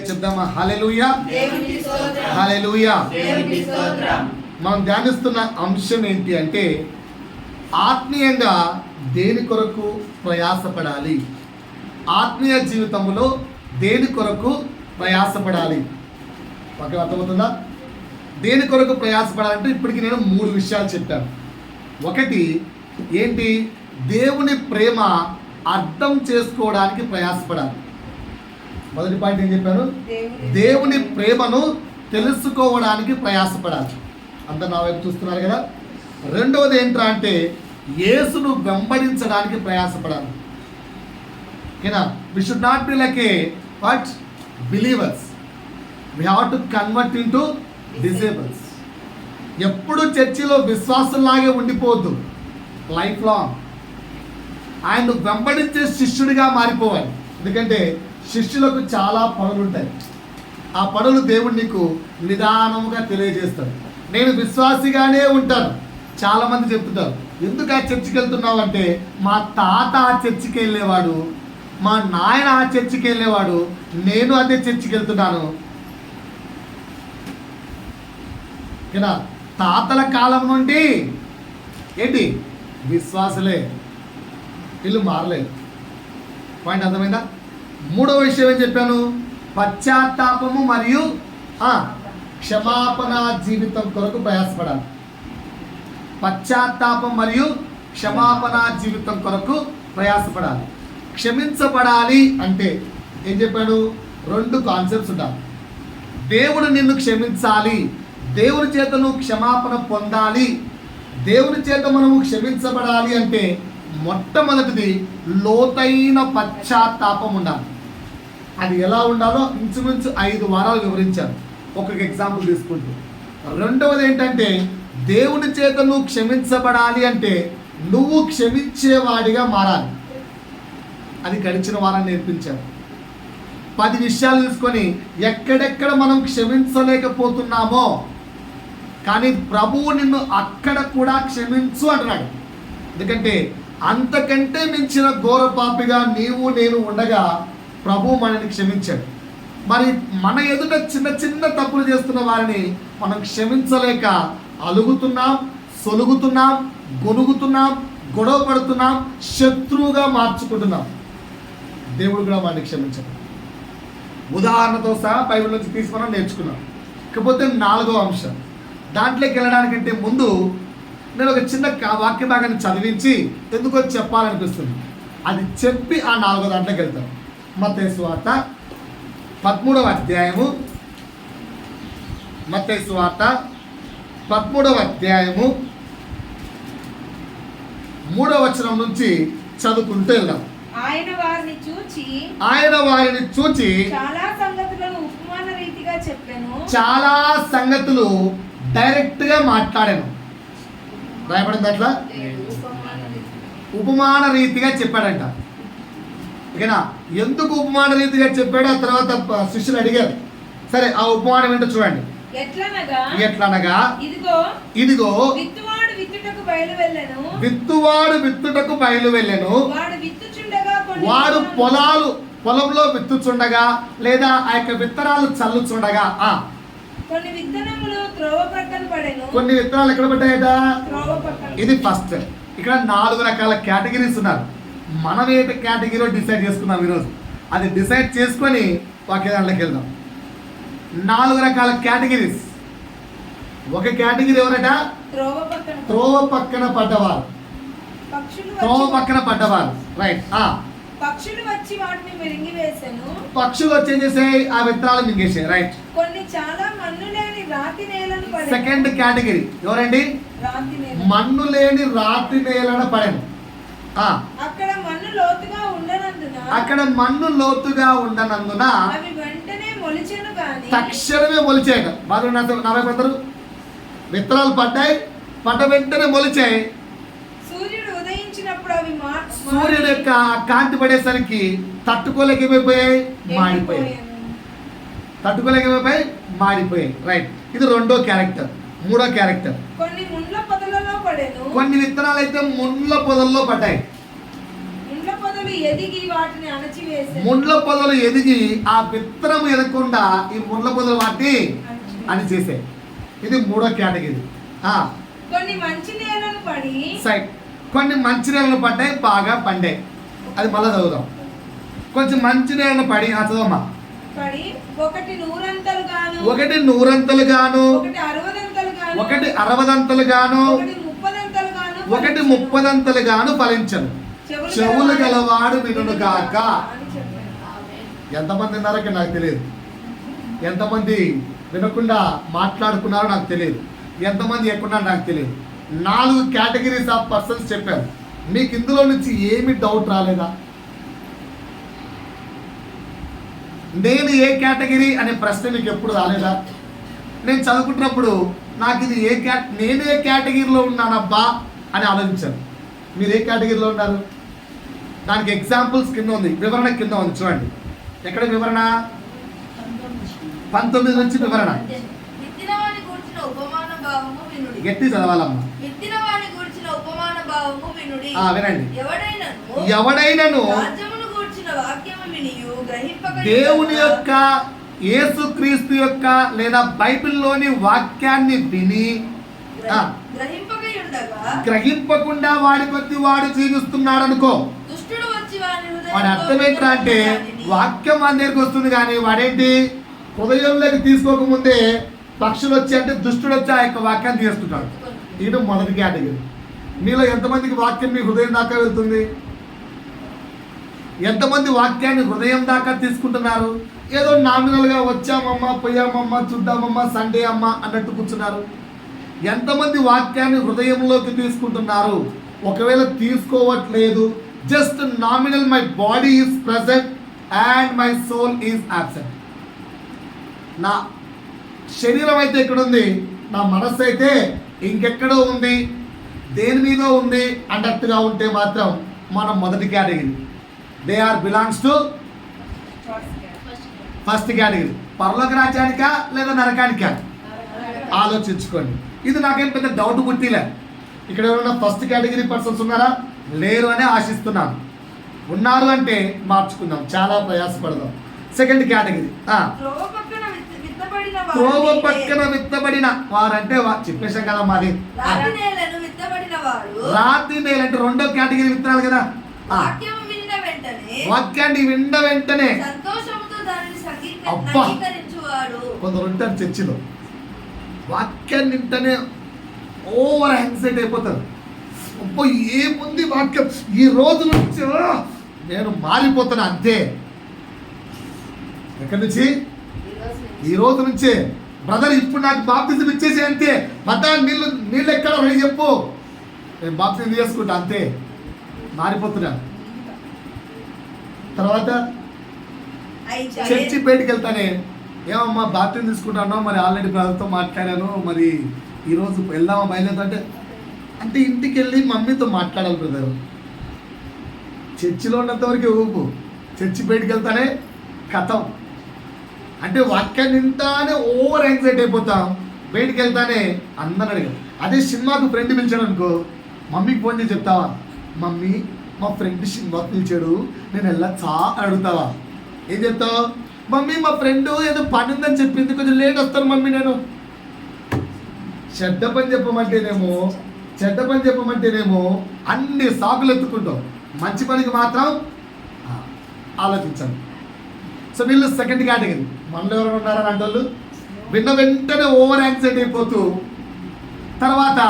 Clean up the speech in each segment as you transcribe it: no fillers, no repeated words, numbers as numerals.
చెప్దామా? హల్లెలూయా, హల్లెలూయా. మనం ధ్యానిస్తున్న అంశం ఏంటి అంటే ఆత్మీయంగా దేని కొరకు ప్రయాసపడాలి, ఆత్మీయ జీవితంలో దేని కొరకు ప్రయాసపడాలి. ఓకే, అర్థమవుతుందా? దేని కొరకు ప్రయాసపడాలంటే ఇప్పటికి నేను 3 విషయాలు చెప్పాను. ఒకటి ఏంటి? దేవుని ప్రేమ అర్థం చేసుకోవడానికి ప్రయాసపడాలి. మొదటి పాయింట్ ఏం చెప్పాను? దేవుని ప్రేమను తెలుసుకోవడానికి ప్రయాసపడాలి. అంతా నా వైపు చూస్తున్నారు కదా. రెండవది ఏంట్రా అంటే యేసును వెంబడించడానికి ప్రయాసపడాలి. ఓకేనా? We should not be like a what believers, we have to convert into disciples. ఎప్పుడు చర్చిలో విశ్వాసంలాగే ఉండిపోవద్దు. లైఫ్ లాంగ్ ఆయన వెంబడించే శిష్యుడిగా మారిపోవాలి. ఎందుకంటే శిష్యులకు చాలా పనులు ఉంటాయి. ఆ పనులు దేవుడు నీకు నిదానముగా తెలియజేస్తాడు. నేను విశ్వాసిగానే ఉంటాను. చాలామంది చెప్తుంటారు, ఎందుకు ఆ చర్చికి వెళ్తున్నావు అంటే, మా తాత ఆ చర్చికి వెళ్ళేవాడు, మా నాయన ఆ చర్చికి వెళ్ళేవాడు, నేను అదే చర్చికి వెళ్తున్నాను. కదా, తాతల కాలం నుండి ఏంటి విశ్వాసలే, వీళ్ళు మారలేదు. పాయింట్ అర్థమైందా? మూడవ విషయం ఏం చెప్పాను? పశ్చాత్తాపము మరియు క్షమాపణ జీవితం కొరకు ప్రయాసపడాలి. పశ్చాత్తాపం మరియు క్షమాపణ జీవితం కొరకు ప్రయాసపడాలి. క్షమించబడాలి అంటే ఏం చెప్పాడు? 2 కాన్సెప్ట్స్ ఉండాలి. దేవుడు నిన్ను క్షమించాలి, దేవుని చేత నువ్వు క్షమాపణ పొందాలి. దేవుని చేత మనము క్షమించబడాలి అంటే మొట్టమొదటిది లోతైన పశ్చాత్తాపం ఉండాలి. అది ఎలా ఉండాలో ఇంచుమించు 5 వారాలు వివరించాను ఒక్కొక్క ఎగ్జాంపుల్ తీసుకుంటూ. రెండవది ఏంటంటే దేవుని చేత నువ్వు క్షమించబడాలి అంటే నువ్వు క్షమించేవాడిగా మారాలి. అది గడిచిన వారం నేర్పించాను. 10 విషయాలు తీసుకొని ఎక్కడెక్కడ మనం క్షమించలేకపోతున్నామో, కానీ ప్రభువు నిన్ను అక్కడ కూడా క్షమించు అంటున్నాడు. ఎందుకంటే అంతకంటే మించిన ఘోర పాపిగా నీవు నేను ఉండగా ప్రభువు మనల్ని క్షమించాడు. మరి మన ఎదుట చిన్న చిన్న తప్పులు చేస్తున్న వారిని మనం క్షమించలేక అలుగుతున్నాం, సొలుగుతున్నాం, గొనుగుతున్నాం, గొడవ పడుతున్నాం, శత్రువుగా మార్చుకుంటున్నాం. దేవుడు కూడా వాడిని క్షమించడు. ఉదాహరణతో సహా బైబిల్ నుంచి తీసి మనం నేర్చుకున్నాం. ఇకపోతే 4వ అంశం, దాంట్లోకి వెళ్ళడానికంటే ముందు నేను ఒక చిన్న వాక్య భాగాన్ని చదివించి ఎందుకో చెప్పాలనిపిస్తుంది. అది చెప్పి ఆ 4వ దాంట్లోకి వెళ్తాం. మత్తయి సువార్త 13వ అధ్యాయము, మత్తయి సువార్త 13వ అధ్యాయము 3వ వచనం నుంచి చదువుకుంటూ వెళ్దాం. ఆయన వారిని చూచి చాలా సంగతులను ఉపమాన రీతిగా చెప్పాను. చాలా సంగతులు డైరెక్ట్ గా మాట్లాడాను. రాయబడింది అట్లా, ఉపమాన రీతిగా చెప్పాడంట. ఓకేనా? ఎందుకు ఉపమాన రీతిగా చెప్పాడో ఆ తర్వాత శిష్యులు అడిగారు. సరే, ఆ ఉపమానం ఏంటో చూడండి. ఎట్లనగా ఇదిగో విత్తువాడు విత్తుటకు బయలు వెళ్ళెను. వాడు పొలంలో విత్తుచుండగా లేదా ఆ యొక్క విత్తనాలు చల్లుచుండగా కొన్ని విత్తనాలు ఎక్కడ పడ్డాయట? ఇది ఫస్ట్. ఇక్కడ 4 రకాల కేటగిరీస్ ఉన్నారు. మనం ఏ కేటగిరీలో డిసైడ్ చేసుకున్నాం ఈరోజు. అది డిసైడ్ చేసుకొని ఒకే దాంట్లోకి వెళ్దాం. 4 రకాల కేటగిరీస్. ఒక కేటగిరీ ఎవరట? త్రోవ పక్కన పడ్డవారు. త్రోవ పక్కన పడ్డవారు, రైట్. పక్షులు వచ్చి వాటిని మింగివేశాను. పక్షులు వచ్చి ఏం చేసాయి? ఆ విత్తనాలు మింగేసాయి, రైట్. కొన్ని చాలా మన్ను లేని రాతి నేలను పడెను. సెకండ్ కేటగిరీ ఎవరండి? మన్ను లేని రాతి నేలను పడెను. అక్కడ మన్ను లోతుగా ఉండనందున అవి వెంటనే మొలిచెను గాని తక్షణమే మొలిచాయి. బాగా నవ్వైపోతారు. విత్తనాలు పడ్డాయి, పడ్డ వెంటనే మొలిచాయి. సూర్యుడు యొక్క కాంతి పడేసరికి తట్టుకోలేకపోయాయి, మాడిపోయాయి, రైట్. ఇది 2వ క్యారెక్టర్. 3వ క్యారెక్టర్, కొన్ని విత్తనాలు అయితే ముండ్ల పొదల్లో పడ్డాయి. పొదలు ఎదిగి వాటిని అణచివేసెను. ముండ్ల పొదలు ఎదిగి ఆ విత్తనం ఎదగకుండా ఈ ముండ్ల పొదలు వాటిని అని చేసే. ఇది మూడో కేటగిరీ. కొన్ని మంచి నేలను పడి సైడ్ కొన్ని మంచి నేలలు పడ్డాయి, బాగా పండాయి. అది మళ్ళీ చదువుదాం. కొంచెం మంచి నేలలు పడి చదవమ్మా. పడి ఒకటి నూరంతలు గాను, ఒకటి నూరంతలు గాను, ఒకటి అరవదంతలు గాను, ఒకటి అరవదంతలు గాను, ఒకటి ముప్పదంతలు గాను, ఒకటి ముప్పదంతలు గాను ఫలించను. చెవులు గలవాడు వినును గాక. అని చెప్పాను. ఎంతమంది ఉన్నారో నాకు తెలియదు. ఎంతమంది వినకుండా మాట్లాడుకున్నారో నాకు తెలియదు. ఎంతమంది ఎక్కున్నారో నాకు తెలియదు. 4 కేటగిరీస్ ఆఫ్ పర్సన్స్ చెప్పారు. మీకు ఇందులో నుంచి ఏమి డౌట్ రాలేదా? నేను ఏ కేటగిరీ అనే ప్రశ్న మీకు ఎప్పుడు రాలేదా? నేను చదువుకుంటున్నప్పుడు నాకు ఇది నేను ఏ కేటగిరీలో ఉన్నానబ్బా అని ఆలోచించాను. మీరు ఏ కేటగిరీలో ఉన్నారు? దానికి ఎగ్జాంపుల్స్ కింద ఉంది, వివరణ కింద ఉంది. చూడండి, ఎక్కడ వివరణ? 19 నుంచి వివరణ. విత్తినవాని గూర్చిన ఉపమాన భావము వినుడి. గట్టి చదవాలమ్మా. విత్తినవాని గూర్చిన ఉపమాన భావము వినుడి. వినండి. ఎవడైనను రాజ్యమును గూర్చిన వాక్యము వినియు గ్రహింపక దేవుని యొక్క యేసుక్రీస్తు యొక్క లేదా బైబిల్లోని వాక్యాన్ని విని గ్రహింపకుండా వాడి కొద్ది వాడు జీవిస్తున్నాడు అనుకో. దుష్టుడు వచ్చి వాడి అర్థం ఏంటంటే అంటే వాక్యం మన దగ్గరికి వస్తుంది కానీ వాడేంటి హృదయంలోకి తీసుకోకముందే పక్షులు వచ్చి అంటే దుష్టుడు వచ్చి ఆ యొక్క వాక్యాన్ని తీస్తుంటాడు. ఇది మొదటి కేటగిరీ. మీలో ఎంతమందికి వాక్యం మీ హృదయం దాకా వెళ్తుంది? ఎంతమంది వాక్యాన్ని హృదయం దాకా తీసుకుంటున్నారు? ఏదో నామినల్గా వచ్చామమ్మా, పోయామమ్మా, చూద్దామమ్మా, సండే అమ్మ అన్నట్టు కూర్చున్నారు. ఎంతమంది వాక్యాన్ని హృదయంలోకి తీసుకుంటున్నారు? ఒకవేళ తీసుకోవట్లేదు, just nominal, my body is present and my soul is absent. నా శరీరం అయితే ఇక్కడ ఉంది, నా మనస్సు అయితే ఇంకెక్కడో ఉంది, దేని మీద ఉంది అన్నట్టుగా ఉంటే మాత్రం మనం మొదటి category. They are belongs to first category. పరలోక రాజ్యానికా లేదా నరకానికా ఆలోచించుకోండి. ఇది నాకేం పెద్ద డౌట్ పుట్టిలే. ఇక్కడ ఎవరైనా ఫస్ట్ కేటగిరీ పర్సన్స్ ఉన్నారా? లేరు అని ఆశిస్తున్నాను. ఉన్నారు అంటే మార్చుకుందాం, చాలా ప్రయాసపడదాం. సెకండ్ కేటగిరీ, త్రోవ పక్కన విత్తబడిన వారంటే చెప్పేశాం కదా మాది. రాతి నేల అంటే రెండో కేటగిరీ విత్తనాలు కదా. వాక్యాన్ని విన్న వెంటనే అబ్బా, కొందరు ఉంటారు చర్చిలో వాక్యాన్ని వింటనే ఓవర్ యాంగ్జైటీ అయిపోతారు. అబ్బో ఏముంది వాక్యం, ఈ రోజు నుంచి నేను మారిపోతాను అంతే. ఎక్కడి నుంచి? ఈ రోజు నుంచే బ్రదర్, ఇప్పుడు నాకు బాప్తిజం ఇచ్చేసి అంతే. మత నీళ్ళు ఎక్కడ రెడీ చెప్పు, నేను బాప్తిజం చేసుకుంటా అంతే, మారిపోతున్నా. తర్వాత చర్చి బయటికి వెళ్తానే, ఏమమ్మా బాప్తిజం తీసుకుంటానో, మరి ఆల్రెడీ బ్రదర్తో మాట్లాడాను, మరి ఈరోజు వెళ్దామా బయలుదేరుతా అంటే ఇంటికి వెళ్ళి మమ్మీతో మాట్లాడాలి బ్రదర్. చర్చిలో ఉన్నంత వరకే ఊపు, చర్చి బయటికి వెళ్తానే కథం. అంటే వాక్యాన్ని వింటానే ఓవర్ యాంగ్జైటీ అయిపోతాం. బయటికి వెళ్తానే అందరూ అడిగారు. అదే సినిమాకు ఫ్రెండ్ పిలిచాడు అనుకో, మమ్మీకి ఫోన్ చేసి చెప్తావా, మమ్మీ మా ఫ్రెండ్ సినిమాకు పిలిచాడు నేను వెళ్ళచ్చా అని అడుగుతావా? ఏం చెప్తావు? మమ్మీ మా ఫ్రెండ్ ఏదో పని ఉందని చెప్పింది, కొంచెం లేట్ వస్తాను మమ్మీ. నేను చెడ్డ పని చెప్పమంటేనేమో అన్ని సాకులు ఎత్తుకుంటాం, మంచి పనికి మాత్రం ఆలోచించాలి. సో వీళ్ళు సెకండ్ కేటగిరీ. మనలో ఎవరైనా ఉన్నారని అంటే వాళ్ళు విన్న వెంటనే ఓవర్ యాంగ్జైటీ అయిపోతూ తర్వాత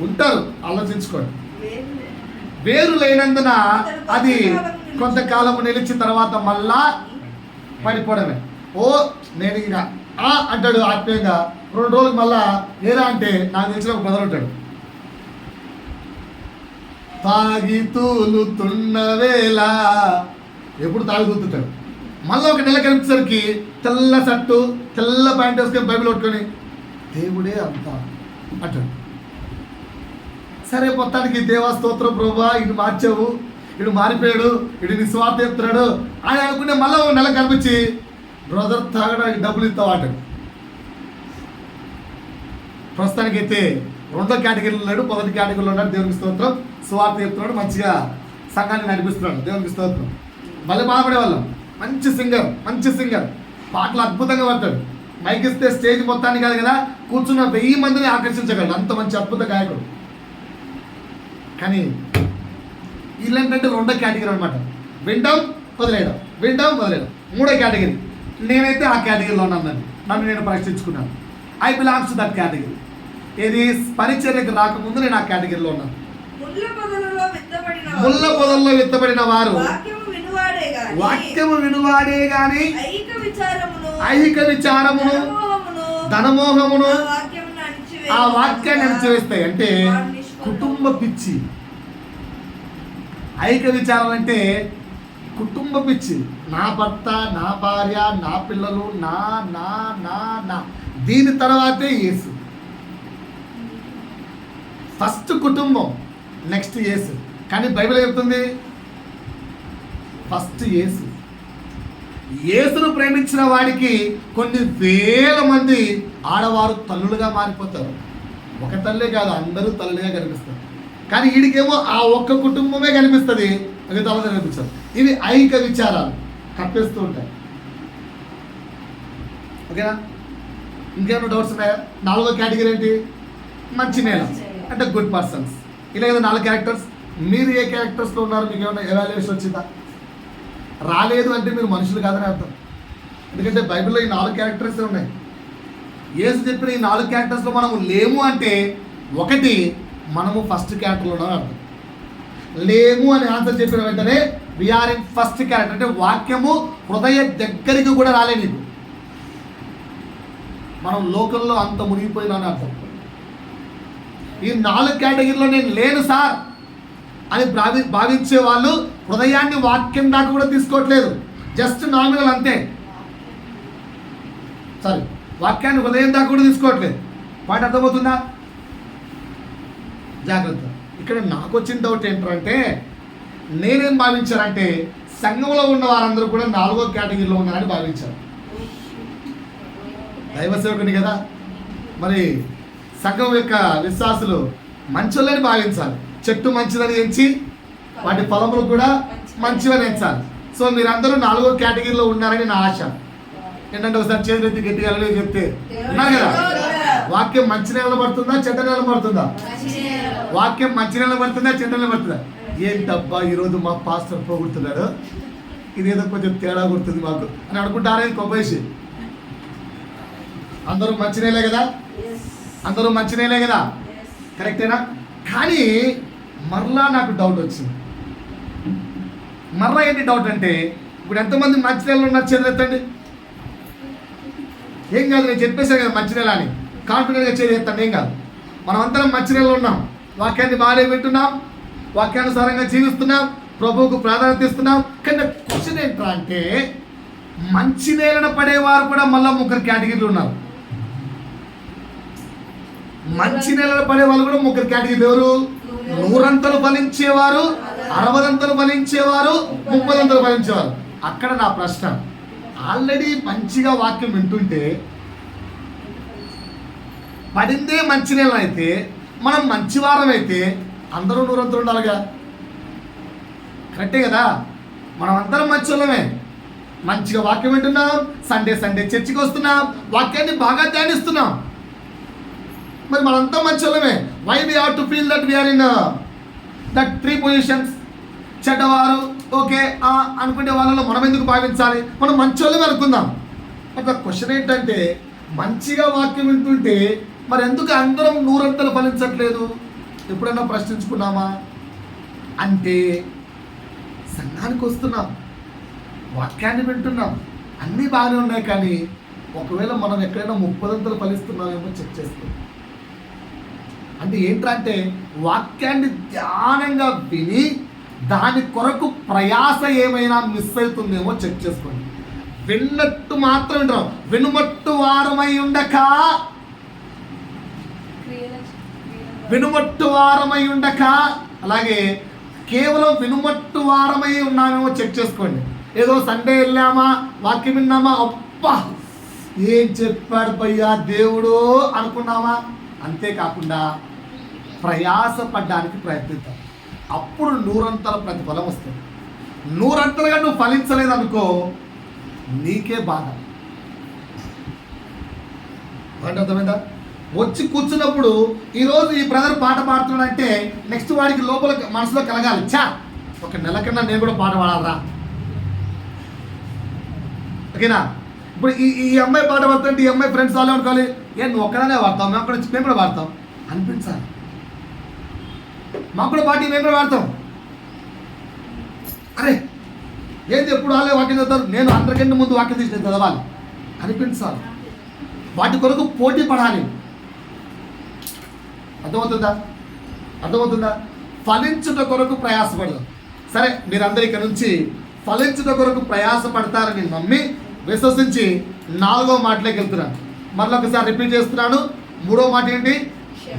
ఉంటారు. ఆలోచించుకోండి. వేరు లేనందున అది కొంతకాలం నిలిచిన తర్వాత మళ్ళా పడిపోవడమే. నేను ఇక అంటాడు ఆత్మీయంగా. 2 రోజులకు మళ్ళా ఏరా అంటే నాకు తెలిసిన ఒక బ్రదర్ ఉంటాడు, తాగి తూలుతున్న వేళ ఎప్పుడు తాగి తూలుతుంటాడు. మళ్ళీ ఒక నెల కనిపించేసరికి తెల్ల షర్టు తెల్ల ప్యాంట్ వేసుకొని బైబిల్ పట్టుకొని దేవుడే అంతా అంటాడు. సరే మొత్తానికి దేవా స్తోత్రం ప్రభువా, ఇటు మార్చావు, ఇటు మారిపోయాడు, ఇటు నిస్వార్థ చెప్తున్నాడు అని అనుకునే మళ్ళీ ఒక నెల కనిపించి బ్రదర్ తాగడానికి డబ్బులు ఇస్తావు అంటాడు. ప్రస్తుతానికి అయితే రెండో కేటగిరీలో ఉన్నాడు, మొదటి కేటగిరీలో ఉన్నాడు. దేవునికి స్తోత్రం, స్వార్థ చెప్తున్నాడు, మంచిగా సంఘాన్ని నడిపిస్తున్నాడు. దేవునికి స్తోత్రం. మళ్ళీ బాధపడేవాళ్ళం. మంచి సింగర్ పాటలు అద్భుతంగా పడతాడు. మైక్ ఇస్తే స్టేజ్ మొత్తాన్ని కాదు కదా, కూర్చున్న 1000 మందిని ఆకర్షించగలడు. అంత మంచి అద్భుత గాయకుడు. కానీ వీళ్ళేంటంటే రెండో కేటగిరీ అనమాట. వింటాం వదిలేయడం. మూడో కేటగిరీ. నేనైతే ఆ కేటగిరీలో ఉన్నాను. నన్ను నేను పరీక్షించుకున్నాను. I belongs to that category. ఏది పరిచర్యకు రాకముందు నేను ఆ కేటగిరీలో ఉన్నాను. ముళ్ళ పొదల్లో విత్తబడిన వారు వాక్యము వినువాడే గాని ఐహిక విచారమును ధనమోహమును ఆ వాక్యాన్ని అణిచివేస్తాయి. అంటే కుటుంబ పిచ్చి. ఐహిక విచారం అంటే కుటుంబ పిచ్చి. నా భర్త, నా భార్య, నా పిల్లలు, నా నా నా నా దీని తర్వాతే యేసు. ఫస్ట్ కుటుంబం, నెక్స్ట్ యేసు. కానీ బైబిల్ చెప్తుంది ఫస్ట్ యేసు. యేసును ప్రేమించిన వాడికి కొన్ని వేల మంది ఆడవారు తల్లులుగా మారిపోతారు. ఒక తల్లే కాదు, అందరూ తల్లులుగా కనిపిస్తారు. కానీ వీడికేమో ఆ ఒక్క కుటుంబమే కనిపిస్తుంది, మిగతా కనిపించదు. ఇవి ఐహిక విచారాలు కప్పేస్తూ ఉంటాయి. ఓకేనా? ఇంకేమైనా డౌట్స్ ఉన్నాయా? 4వ కేటగిరీ ఏంటి? మంచి నేల అంటే గుడ్ పర్సన్స్. ఇలా ఏదో 4 క్యారెక్టర్స్. మీరు ఏ క్యారెక్టర్స్లో ఉన్నారు? మీకు ఏమైనా ఎవాల్యుయేషన్ వచ్చిందా? రాలేదు అంటే మీరు మనుషులు కాదని అర్థం. ఎందుకంటే బైబిల్లో ఈ 4 క్యారెక్టర్స్ ఉన్నాయి. యేసు చెప్పిన ఈ 4 క్యారెక్టర్స్లో మనము లేము అంటే, ఒకటి మనము ఫస్ట్ క్యారెక్టర్లో ఉన్నామని అర్థం. లేము అని ఆన్సర్ చెప్పిన వెంటనే వీఆర్ ఇన్ ఫస్ట్ క్యారెక్టర్. అంటే వాక్యము హృదయ దగ్గరికి కూడా రాలే నీకు. మనం లోకంలో అంత మునిగిపోయినా అని అర్థం. ఈ 4 కేటగిరీలో నేను లేను సార్ అని భావించే వాళ్ళు హృదయాన్ని వాక్యం దాకా కూడా తీసుకోవట్లేదు. జస్ట్ నామినల్ అంతే. సారీ, వాక్యాన్ని హృదయం దాకా కూడా తీసుకోవట్లేదు. పాట అర్థమవుతుందా? జాగ్రత్త. ఇక్కడ నాకు వచ్చిన డౌట్ ఏంటంటే, నేనేం భావించానంటే సంఘంలో ఉన్న వారందరూ కూడా 4వ కేటగిరీలో ఉన్నారని భావించారు. దైవ సేవకుని కదా, మరి సంఘం యొక్క విశ్వాసులు మంచోళ్ళని భావించాలి. చెట్టు మంచిదని ఎంచి వాటి ఫలములు కూడా మంచివని ఎంచాలి. సో మీరందరూ 4వ కేటగిరీలో ఉన్నారని నా ఆశ. ఏంటంటే ఒకసారి చేతులెత్తి గట్టిగా చెప్తే ఉన్నారు కదా. వాక్యం మంచి నెల పడుతుందా, చెడ్డ నెల పడుతుందా? వాక్యం మంచి నెల పడుతుందా, చెడ్డ నెల పడుతుందా? ఏంటబ్బా ఈరోజు మా పాస్టర్ పోగొడుతున్నాడు, ఇదేదో కొంచెం తేడా కొడుతుంది మాకు అని అనుకుంటారే కొబ్బేసి. అందరూ మంచి నెలే కదా, అందరూ మంచి నెలే కదా, కరెక్టేనా? కానీ మరలా నాకు డౌట్ వచ్చింది. మరలా ఏంటి డౌట్ అంటే, ఇప్పుడు ఎంతమంది మంచి నెలలు ఉన్నారు చేతులెత్తండి. ఏం కాదు, నేను చెప్పేసాను కదా మంచి నెల అని, కాన్ఫిడెంట్గా చేస్తాను. ఏం కాదు, మనం అందరం మంచి నెలలో ఉన్నాం. వాక్యాన్ని బాగా వింటున్నాం, వాక్యానుసారంగా జీవిస్తున్నాం, ప్రభువుకు ప్రాధాన్యత ఇస్తున్నాం. కానీ క్వశ్చన్ ఏంట్రా అంటే, మంచి నేలన పడేవారు కూడా మళ్ళీ 3 కేటగిరీలు ఉన్నారు. మంచి నేలన పడే వాళ్ళు కూడా 3 కేటగిరీలు. ఎవరు? 100 ఫలించేవారు, 60 ఫలించేవారు, 30 ఫలించేవారు. అక్కడ నా ప్రశ్న, ఆల్రెడీ మంచిగా వాక్యం వింటుంటే పడిందే మంచి నేల అయితే, మనం మంచివారం అయితే అందరూ 100 ఉండాలిగా. కరెక్టే కదా? మనం అందరం మంచి వాళ్ళమే. మంచిగా వాక్యం వింటున్నాం, సండే చర్చికి వస్తున్నాం, వాక్యాన్ని బాగా ధ్యానిస్తున్నాం. మరి మనంతా మంచి వాళ్ళమే. Why we have to feel that we are in that 3 positions? చెడ్డవారు ఓకే అనుకునే వాళ్ళలో మనం ఎందుకు భావించాలి? మనం మంచి వాళ్ళమే అనుకుందాం. ఒక క్వశ్చన్ ఏంటంటే, మంచిగా వాక్యం వింటుంటే మరి ఎందుకు అందరం 100 ఫలించట్లేదు? ఎప్పుడైనా ప్రశ్నించుకున్నామా? అంటే సంఘానికి వస్తున్నాం, వాక్యాన్ని వింటున్నాం, అన్నీ బాగానే ఉన్నాయి. కానీ ఒకవేళ మనం ఎక్కడైనా 30 ఫలిస్తున్నామేమో చెక్ చేసుకోండి. అంటే ఏంటంటే, వాక్యాన్ని ధ్యానంగా విని దాని కొరకు ప్రయాస ఏమైనా మిస్ అవుతుందేమో చెక్ చేసుకోండి. విన్నట్టు మాత్రం వింటాం. వినుమట్టు వారమై ఉండక, వినుమట్టు వారమై ఉండక, అలాగే కేవలం వినుమట్టు వారమై ఉన్నామేమో చెక్ చేసుకోండి. ఏదో సండే వెళ్ళామా, వాక్యం విన్నామా, అబ్బా ఏం చెప్పాడు భయ్యా దేవుడు అనుకున్నామా? అంతేకాకుండా ప్రయాసపడ్డానికి ప్రయత్నిద్దాం. అప్పుడు 100 ప్రతిఫలం వస్తుంది. 100 నువ్వు ఫలించలేదనుకో నీకే బాధ. అంటే అర్థమైందా? వచ్చి కూర్చున్నప్పుడు ఈరోజు ఈ బ్రదర్ పాట పాడుతున్నాడంటే నెక్స్ట్ వాడికి లోపల మనసులో కలగాలి, చా ఒక నెల కన్నా నేను కూడా పాట పాడాలరా. ఓకేనా? ఇప్పుడు ఈ అమ్మాయి పాట పాడుతుంటే ఈ అమ్మాయి ఫ్రెండ్స్ వాళ్ళు అనుకోవాలి, నువ్వు ఒక్కడనే పాడతావు, మేము కూడా పాడతాం అనిపించాలి. మాకు కూడా పార్టీ మేము కూడా పాడతాం. అరే ఏంది ఎప్పుడు వాళ్ళే వాక్యం చదువుతారు, నేను అందరికంటే ముందు వాక్యం తీసి చదవాలి అనిపించాలి. వాటి కొరకు పోటీ పడాలి. అర్థమవుతుందా? ఫలించుట కొరకు ప్రయాసపడదాం. సరే, మీరందరూ ఇక్కడ నుంచి ఫలించుట కొరకు ప్రయాసపడతారని నమ్మి విశ్వసించి 4వ మాటలోకి వెళ్తున్నాను. మరొకసారి రిపీట్ చేస్తున్నాను. 3వ మాట ఏంటి?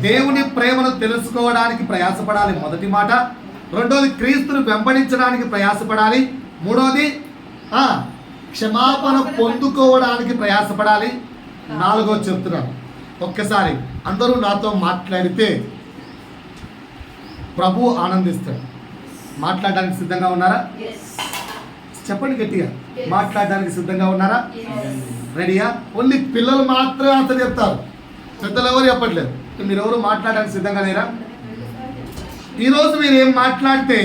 దేవుని ప్రేమను తెలుసుకోవడానికి ప్రయాసపడాలి, మొదటి మాట. 2వది క్రీస్తును వెంబడించడానికి ప్రయాసపడాలి. 3వది క్షమాపణ పొందుకోవడానికి ప్రయాసపడాలి. 4వది చెప్తున్నాను. ఒక్కసారి అందరూ నాతో మాట్లాడితే ప్రభు ఆనందిస్తాడు. మాట్లాడడానికి సిద్ధంగా ఉన్నారా? చెప్పండి గట్టిగా. మాట్లాడడానికి సిద్ధంగా ఉన్నారా? రెడీయా? ఓన్లీ పిల్లలు మాత్రమే అంత చెప్తారు, పెద్దలు ఎవరు చెప్పట్లేదు. మీరు ఎవరు మాట్లాడడానికి సిద్ధంగా లేరా? ఈరోజు మీరు ఏం మాట్లాడితే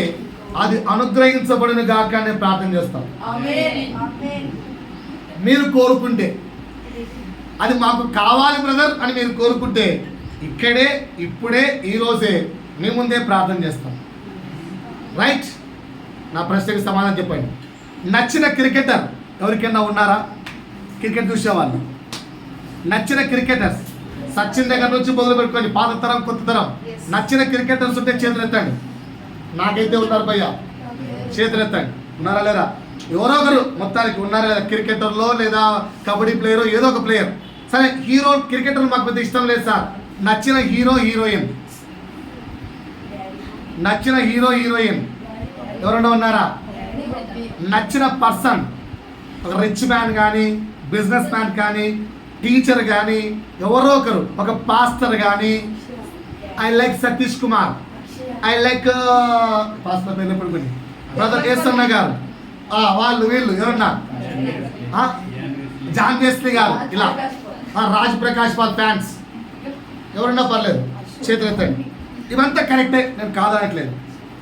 అది అనుగ్రహించబడిన గాక అని ప్రార్థన చేస్తాం. మీరు కోరుకుంటే అది మాకు కావాలి బ్రదర్ అని మీరు కోరుకుంటే ఇక్కడే ఇప్పుడే ఈరోజే మీ ముందే ప్రార్థన చేస్తాం. రైట్? నా ప్రశ్నకి సమాధానం చెప్పండి. నచ్చిన క్రికెటర్ ఎవరికైనా ఉన్నారా? క్రికెట్ చూసేవాళ్ళు నచ్చిన క్రికెటర్స్ సచిన్ దగ్గర నుంచి మొదలు పెట్టుకోండి, పాత తరం కొత్త తరం నచ్చిన క్రికెటర్స్ ఉంటే చేతులు ఎత్తండి. నాకైతే ఉన్నారు భయ్యా, చేతులు ఎత్తండి. ఉన్నారా లేదా? ఎవరో ఒకరు మొత్తానికి ఉన్నారా లేదా? క్రికెటర్లో లేదా కబడ్డీ ప్లేయర్, ఏదో ఒక ప్లేయర్. సరే, హీరో క్రికెటర్ మాకు పెద్ద ఇష్టం లేదు సార్. నచ్చిన హీరో హీరోయిన్ ఎవరైనా ఉన్నారా? నచ్చిన పర్సన్, ఒక రిచ్ మ్యాన్ కానీ, బిజినెస్ మ్యాన్ కానీ, టీచర్ కానీ, ఎవరో ఒకరు, ఒక పాస్టర్ కానీ. I like Satish Kumar, I like pastor పేరు పడుకుని బ్రదర్ ఎస్ఎన్న గారు, వాళ్ళు వీళ్ళు ఎవరన్నా, జాన్ వెస్లీ గారు, ఇలా రాజ్ ప్రకాష్ పాల్ ఫ్యాన్స్ ఎవరన్నా పర్లేదు, చేతులు ఎత్తండి. ఇవంతా కరెక్టే, నేను కాదనట్లేదు.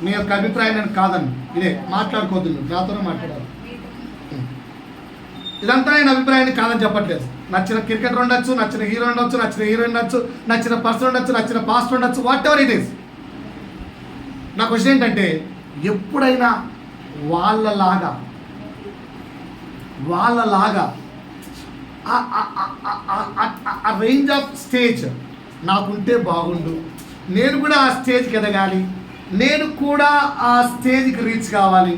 మీ యొక్క అభిప్రాయం నేను కాదని, ఇదే మాట్లాడుకోవద్దు, నాతోనే మాట్లాడాలి. ఇదంతా నేను అభిప్రాయాన్ని కాదని చెప్పట్లేదు. నచ్చిన క్రికెటర్ ఉండొచ్చు, నచ్చిన హీరో ఉండొచ్చు, నచ్చిన హీరోయిన్ ఉండొచ్చు, నచ్చిన పర్సన్ ఉండొచ్చు, నచ్చిన పాస్టర్ ఉండొచ్చు, వాట్ ఎవర్ ఇట్ ఈస్. నా క్వశ్చన్ ఏంటంటే, ఎప్పుడైనా వాళ్ళలాగా ఆ రేంజ్ ఆఫ్ స్టేజ్ నాకుంటే బాగుండు, నేను కూడా ఆ స్టేజ్కి ఎదగాలి, నేను కూడా ఆ స్టేజ్కి రీచ్ కావాలి,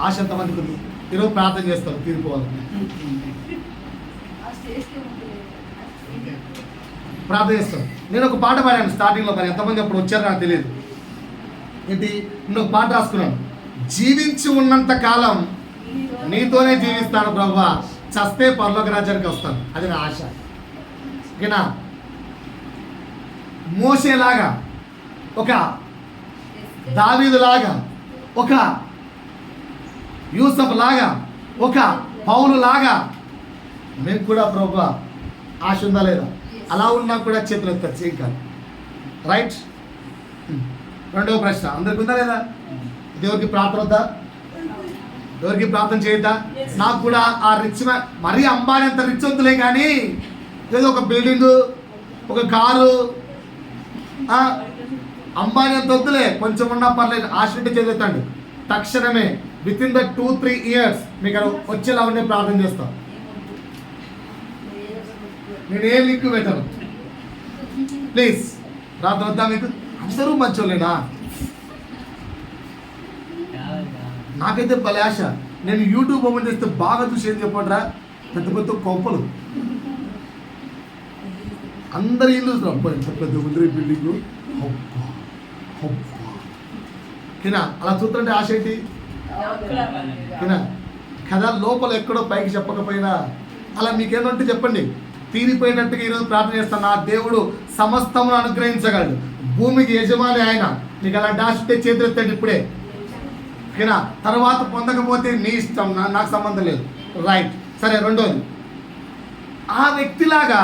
ఆశ ఎంతమందికి ఉంది? ఈరోజు ప్రార్థన చేస్తాను తీరిపోవాలి. ప్రార్థన చేస్తాను. నేను ఒక పాట పాడాను స్టార్టింగ్లో, మరి ఎంతమంది అప్పుడు వచ్చారో నాకు తెలియదు. ఏంటి? నేను ఒక పాట రాసుకున్నాను. జీవించి ఉన్నంత కాలం నీతోనే జీవిస్తాను ప్రభువా, చస్తే పరలోక రాజ్యానికి వస్తాను. అది నా ఆశ. ఓకేనా? మోసేలాగా, ఒక దావీదులాగా, ఒక యూసఫ్ లాగా, ఒక పౌలు లాగా మేము కూడా ప్రభువా ఆశ ఉందా లేదా? అలా ఉన్నా కూడా చేతులు ఎత్తారు, ఇంకా రైట్. 2వ ప్రశ్న అందరికి ఉందా లేదా? దేవుడికి ప్రార్థన వద్దా? ఎవరికి ప్రార్థన చేయొద్దా? నాకు కూడా ఆ రిచ్ మరీ అంబానీ అంత రిచ్ వద్దులే, కానీ ఏదో ఒక బిల్డింగు, ఒక కారు, అంబానీ అంత వద్దులే, కొంచెం ఉన్నా పర్లేదు. ఆశ ఉంటే చదువుతాండి, తక్షణమే విత్ ఇన్ ద 2-3 years మీకు వచ్చేలా ఉండే ప్రార్థన చేస్తాం. నేను ఏ లింక్ పెట్టను, ప్లీజ్. ప్రార్థన వద్దా మీకు? అందరూ మంచోళ్ళేనా? నాకైతే భలే ఆశ. నేను యూట్యూబ్ ఓపెన్ చేస్తే బాగా చూసి ఏం చెప్పండిరా, పెద్ద పెద్ద కొంపలు, అందరు ఇల్లు ఎంత పెద్ద ఉంది బిల్డింగు, కినా అలా చూస్తుంటే ఆశ ఏంటి కినా కదా? లోపల ఎక్కడో పైకి చెప్పకపోయినా అలా మీకేమంటే చెప్పండి. తీరిపోయినట్టుగా ఈరోజు ప్రార్థన చేస్తాను. నా దేవుడు సమస్తమును అనుగ్రహించగలడు. భూమికి యజమాని ఆయన, మీకు అలాంటి ఆశ ఉంటే చేతులు ఎత్తండి ఇప్పుడే, ఓకేనా? తర్వాత పొందకపోతే మీ ఇష్టం, నాకు సంబంధం లేదు. రైట్, సరే. రెండోది, ఆ వ్యక్తిలాగా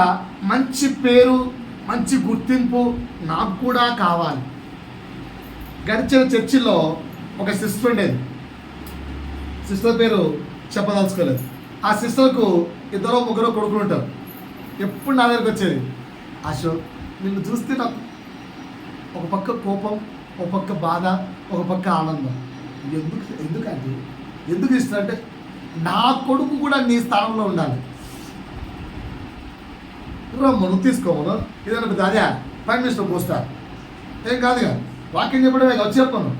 మంచి పేరు, మంచి గుర్తింపు నాకు కూడా కావాలి. గడిచిన చర్చిలో ఒక సిస్టర్ ఉండేది. సిస్టర్ పేరు చెప్పదలుచుకోలేదు. ఆ సిస్టర్కు 2-3 కొడుకులు ఉంటారు. ఎప్పుడు నా దగ్గరికి వచ్చేది, అశోక్ నిన్ను చూస్తే నాకు ఒక పక్క కోపం, ఒక పక్క బాధ, ఒక పక్క ఆనందం. ఎందుకంటే ఎందుకు ఇష్టం అంటే నా కొడుకు కూడా నీ స్థానంలో ఉండాలి. రమ్మను, తీసుకోమను. ఇదన్నా పెద్ద అదే ప్రైమ్ మినిస్టర్ పోస్టా ఏం కాదుగా. వాక్యం చెప్పడమే వచ్చి చెప్పాను,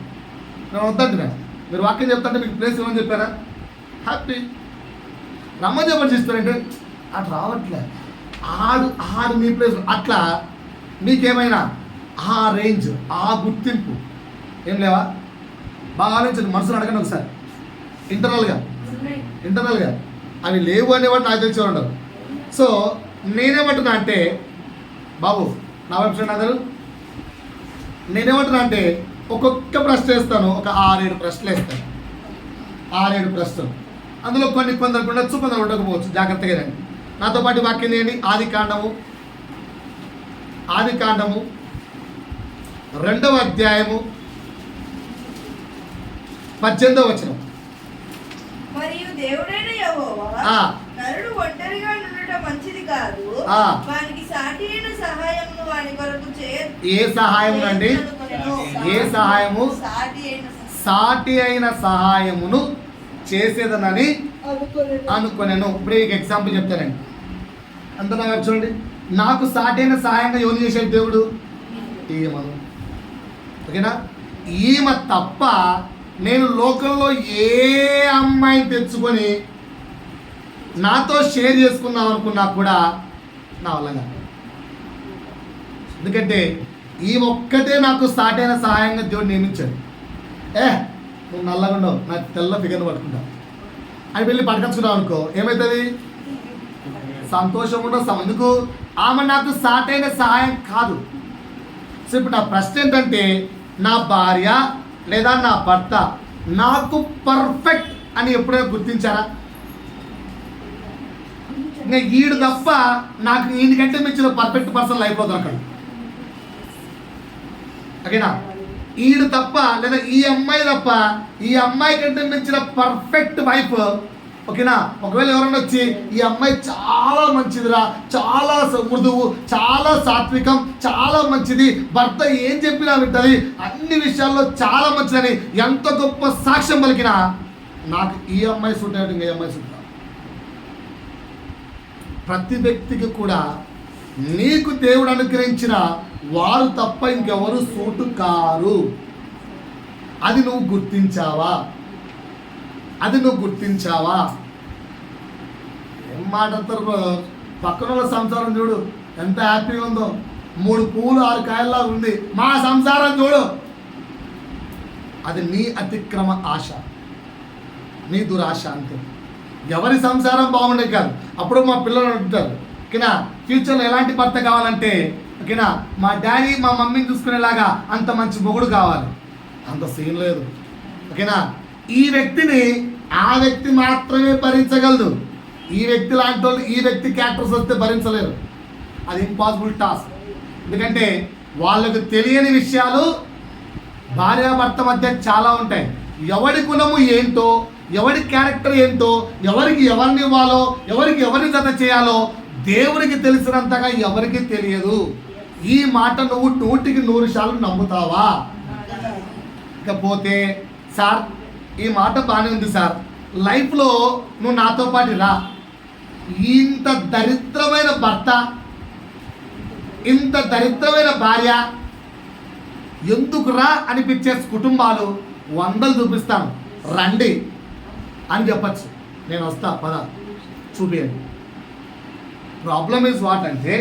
నేను వద్దంటున్నా. మీరు వాక్యం చెప్తాంటే మీకు ప్లేస్ ఇవ్వని చెప్పారా? హ్యాపీ. రమ్మని చెప్పని చేస్తారంటే అట్లా రావట్లే. ఆడు మీ ప్లేస్. అట్లా మీకేమైనా ఆ రేంజ్, ఆ గుర్తింపు ఏం లేవా? బాగా ఆలోచించండి, మనసులో అడగండి ఒకసారి. ఇంటర్నల్గా అవి లేవు అనేవాడు నాకు తెలిసి ఉండరు. సో నేనేమంటున్నా అంటే, బాబు నా వైపు చూడండి అందరూ, నేనేమంటున్నా అంటే ఒక్కొక్క ప్రశ్న వేస్తాను, ఒక 6-7 ప్రశ్నలు వేస్తాను. 6-7 ప్రశ్నలు. అందులో కొందరికి ఉండొచ్చు, కొందరు ఉండకపోవచ్చు. జాగ్రత్తగా రండి నాతో పాటు. వాక్యం చేయండి. ఆదికాండము 2వ అధ్యాయము 18వ వచనం. మరియు దేవుడైన యెహోవా నరుడు ఒంటరిగా నుండుట మంచిది కాదు, వానికి సాటి అయిన సహాయమును వాని కొరకు ఏ సహాయం అండి? ఏ సహాయము? సాటి అయిన సహాయమును చేసేదనని అనుకునేను. ఇప్పుడు ఈ ఎగ్జాంపుల్ చెప్తానండి. అంత నాకు చూడండి, నాకు సాటి అయిన సహాయంగా ఎవరు చేసేది? దేవుడు. ఈమెను, ఓకేనా? ఈమె తప్ప నేను లోకంలో ఏ అమ్మాయిని తెచ్చుకొని నాతో షేర్ చేసుకుందాం అనుకున్నా కూడా నా వల్ల కాదు. ఎందుకంటే ఈ ఒక్కటే నాకు సాటైన సహాయంగా దేవుడు నియమించాడు. నువ్వు నల్లగా ఉండవు, నాకు తెల్ల ఫిగర్ను పట్టుకుంటావు అని వెళ్ళి పట్టుకొచ్చుకున్నావు అనుకో, ఏమవుతుంది? సంతోషం ఉండదు. ఎందుకు? ఆమె నాకు సాటైన సహాయం కాదు. సో ఇప్పుడు నా ప్రశ్న ఏంటంటే, నా భార్య లేదా నా భర్త నాకు పర్ఫెక్ట్ అని ఎప్పుడైనా గుర్తించారా? ఇంకా ఈడు తప్ప నాకు ఈయనకంటే మించిన పర్ఫెక్ట్ పర్సన్ లైఫ్లో దొరకడు, ఓకేనా? ఈడు తప్ప లేదా ఈ అమ్మాయి తప్ప ఈ అమ్మాయి కంటే మించిన పర్ఫెక్ట్ వైఫ్, ఓకేనా? ఒకవేళ ఎవరైనా వచ్చి ఈ అమ్మాయి చాలా మంచిదిరా, చాలా మృదువు, చాలా సాత్వికం, చాలా మంచిది, భర్త ఏం చెప్పినా వింటది, అన్ని విషయాల్లో చాలా మంచిదని ఎంత గొప్ప సాక్ష్యం పలికినా నాకు ఈ అమ్మాయి సూట్ అయ్యాడు, ఇంకా ఈ అమ్మాయి సూట్. ప్రతి వ్యక్తికి కూడా నీకు దేవుడు అనుగ్రహించిన వారు తప్ప ఇంకెవరు సూటు కారు. అది నువ్వు గుర్తించావా? ఏం మాట్లాడతారు? పక్కన వాళ్ళ సంసారం చూడు ఎంత హ్యాపీగా ఉందో, 3 పూలు 6 కాయల్లా ఉంది. మా సంసారం చూడు, అది నీ అతిక్రమ ఆశ, నీ దురాశ అంతే. ఎవరి సంసారం బాగుండే కాదు. అప్పుడు మా పిల్లలు అంటారు, ఓకేనా, ఫ్యూచర్లో ఎలాంటి భర్త కావాలంటే, ఓకేనా, మా డాడీ మా మమ్మీని చూసుకునేలాగా అంత మంచి మొగుడు కావాలి. అంత సీన్ లేదు, ఓకేనా? ఈ వ్యక్తిని ఆ వ్యక్తి మాత్రమే భరించగలదు. ఈ వ్యక్తి లాంటి వాళ్ళు, ఈ వ్యక్తి క్యారెక్టర్స్ వస్తే భరించలేరు. అది ఇంపాసిబుల్ టాస్క్. ఎందుకంటే వాళ్ళకు తెలియని విషయాలు భార్యాభర్త మధ్య చాలా ఉంటాయి. ఎవడి కులము ఏంటో, ఎవడి క్యారెక్టర్ ఏంటో, ఎవరికి ఎవరిని ఇవ్వాలో, ఎవరికి ఎవరిని జత చేయాలో దేవునికి తెలిసినంతగా ఎవరికి తెలియదు. ఈ మాట నువ్వు 100% నమ్ముతావా? ఇకపోతే సార్ ఈ మాట బాగానే ఉంది సార్, లైఫ్లో నువ్వు నాతో పాటు రా. ఇంత దరిద్రమైన భర్త, ఇంత దరిద్రమైన భార్య ఎందుకు రా అనిపించే కుటుంబాలు 100 చూపిస్తాను, రండి అని చెప్పచ్చు. నేను వస్తా, పద చూపియండి. ప్రాబ్లమ్ ఈజ్ వాట్ అంటే,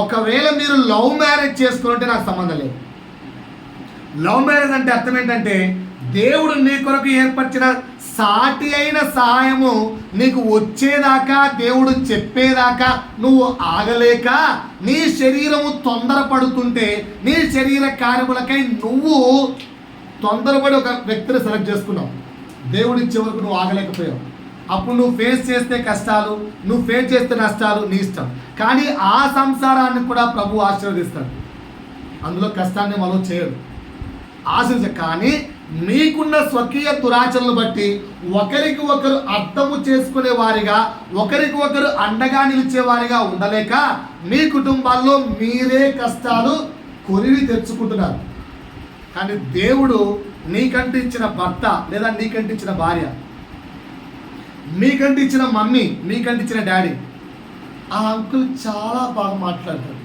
ఒకవేళ మీరు లవ్ మ్యారేజ్ చేసుకుంటే నాకు సంబంధం లేదు. లవ్ మ్యారేజ్ అంటే అర్థం ఏంటంటే, దేవుడు నీ కొరకు ఏర్పరిచిన సాటి అయిన సహాయము నీకు వచ్చేదాకా, దేవుడు చెప్పేదాకా నువ్వు ఆగలేక నీ శరీరము తొందరపడుతుంటే, నీ శరీర కార్యములకై నువ్వు తొందరపడి ఒక వ్యక్తిని సెలెక్ట్ చేసుకున్నావు. దేవుడు ఇచ్చే వరకు నువ్వు ఆగలేకపోయావు. అప్పుడు నువ్వు ఫేస్ చేస్తే కష్టాలు, నువ్వు ఫేస్ చేస్తే నష్టాలు నీ ఇష్టం. కానీ ఆ సంసారాన్ని కూడా ప్రభు ఆశీర్వదిస్తాడు. అందులో కష్టాన్ని మనం చేయడు, ఆశించ. కానీ మీకున్న స్వకీయ దురాచరణలు బట్టి ఒకరికి ఒకరు అర్థము చేసుకునే వారిగా, ఒకరికి ఒకరు అండగా నిలిచేవారిగా ఉండలేక మీ కుటుంబాల్లో మీరే కష్టాలు కొరివి తెచ్చుకుంటున్నారు. కానీ దేవుడు నీకంటూ ఇచ్చిన భర్త, లేదా నీకంటూ ఇచ్చిన భార్య, మీకంటూ ఇచ్చిన మమ్మీ, మీకంటూ ఇచ్చిన డాడీ, ఆ అంకుల్ చాలా బాగా మాట్లాడతాడు.